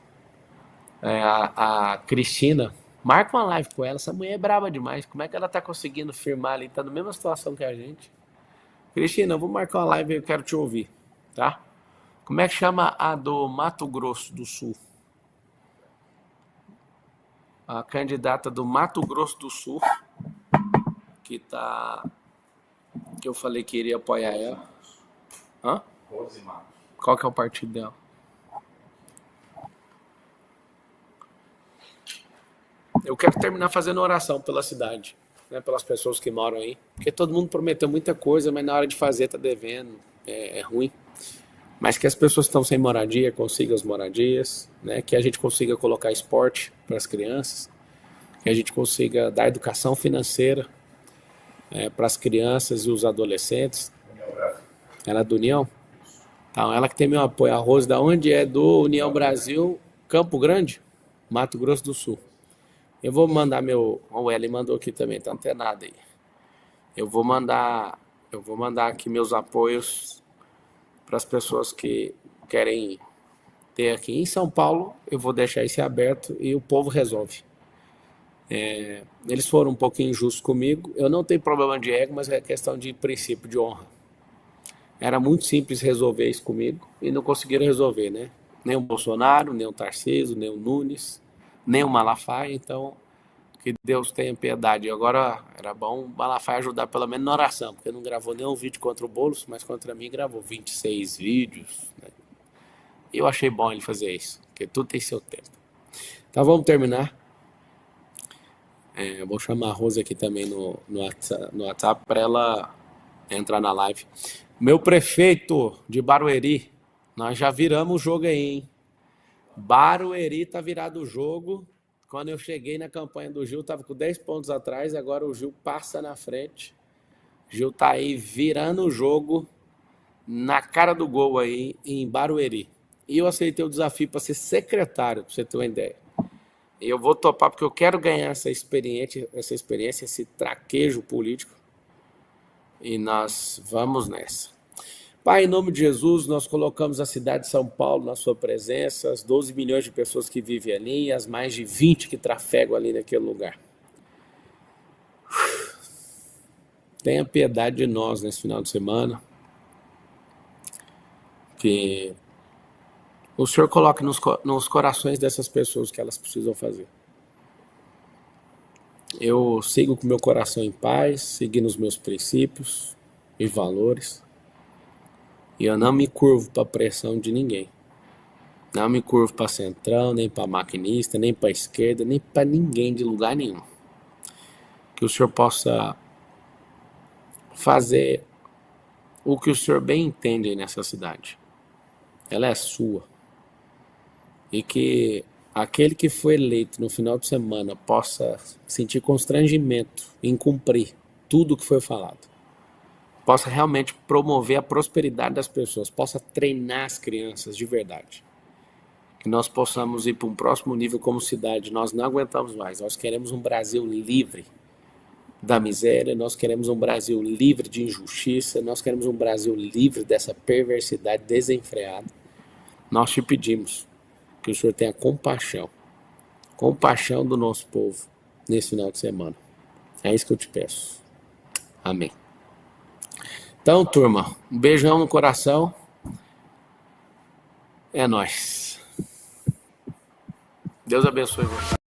a Cristina... Marca uma live com ela. Essa mulher é braba demais. Como é que ela tá conseguindo firmar ali? Tá na mesma situação que a gente. Cristina, eu vou marcar uma live e eu quero te ouvir, tá? Como é que chama a do Mato Grosso do Sul? A candidata do Mato Grosso do Sul, que eu falei que iria apoiar ela. Hã? Qual que é o partido dela? Eu quero terminar fazendo oração pela cidade, né, pelas pessoas que moram aí, porque todo mundo prometeu muita coisa, mas na hora de fazer tá devendo, é ruim. Mas que as pessoas que estão sem moradia consigam as moradias, né, que a gente consiga colocar esporte para as crianças, que a gente consiga dar educação financeira, para as crianças e os adolescentes. Ela é do União? Então, ela que tem meu apoio. A Rose, da onde é? Do União Brasil, Campo Grande, Mato Grosso do Sul. Eu vou mandar meu... O Ellen mandou aqui também, tá antenado aí. Eu vou mandar aqui meus apoios para as pessoas que querem ter aqui. Em São Paulo, eu vou deixar isso aberto e o povo resolve. Eles foram um pouquinho injustos comigo. Eu não tenho problema de ego, mas é questão de princípio, de honra. Era muito simples resolver isso comigo e não conseguiram resolver, né? Nem o Bolsonaro, nem o Tarcísio, nem o Nunes, nem o Malafaia. Então, que Deus tenha piedade. Agora, era bom o Malafaia ajudar pelo menos na oração, porque não gravou nenhum vídeo contra o Boulos, mas contra mim gravou 26 vídeos, né? E eu achei bom ele fazer isso, porque tudo tem seu tempo. Então, vamos terminar. Eu vou chamar a Rose aqui também no WhatsApp para ela entrar na live. Meu prefeito de Barueri, nós já viramos o jogo aí, hein? Barueri tá virado o jogo. Quando eu cheguei na campanha do Gil, tava com 10 pontos atrás, agora o Gil passa na frente. Gil tá aí virando o jogo na cara do gol aí em Barueri. E eu aceitei o desafio para ser secretário, para você ter uma ideia. E eu vou topar porque eu quero ganhar essa experiência, esse traquejo político. E nós vamos nessa. Pai, em nome de Jesus, nós colocamos a cidade de São Paulo na sua presença, as 12 milhões de pessoas que vivem ali, as mais de 20 que trafegam ali naquele lugar. Tenha piedade de nós nesse final de semana, que o Senhor coloque nos corações dessas pessoas o que elas precisam fazer. Eu sigo com meu coração em paz, seguindo os meus princípios e valores. E eu não me curvo para a pressão de ninguém. Não me curvo para centrão, nem para maquinista, nem para esquerda, nem para ninguém de lugar nenhum. Que o Senhor possa fazer o que o Senhor bem entende aí nessa cidade. Ela é sua. E que aquele que foi eleito no final de semana possa sentir constrangimento em cumprir tudo o que foi falado. Possa realmente promover a prosperidade das pessoas, possa treinar as crianças de verdade. Que nós possamos ir para um próximo nível como cidade. Nós não aguentamos mais, nós queremos um Brasil livre da miséria, nós queremos um Brasil livre de injustiça, nós queremos um Brasil livre dessa perversidade desenfreada. Nós te pedimos que o Senhor tenha compaixão do nosso povo nesse final de semana. É isso que eu te peço. Amém. Então, turma, um beijão no coração. É nóis. Deus abençoe você.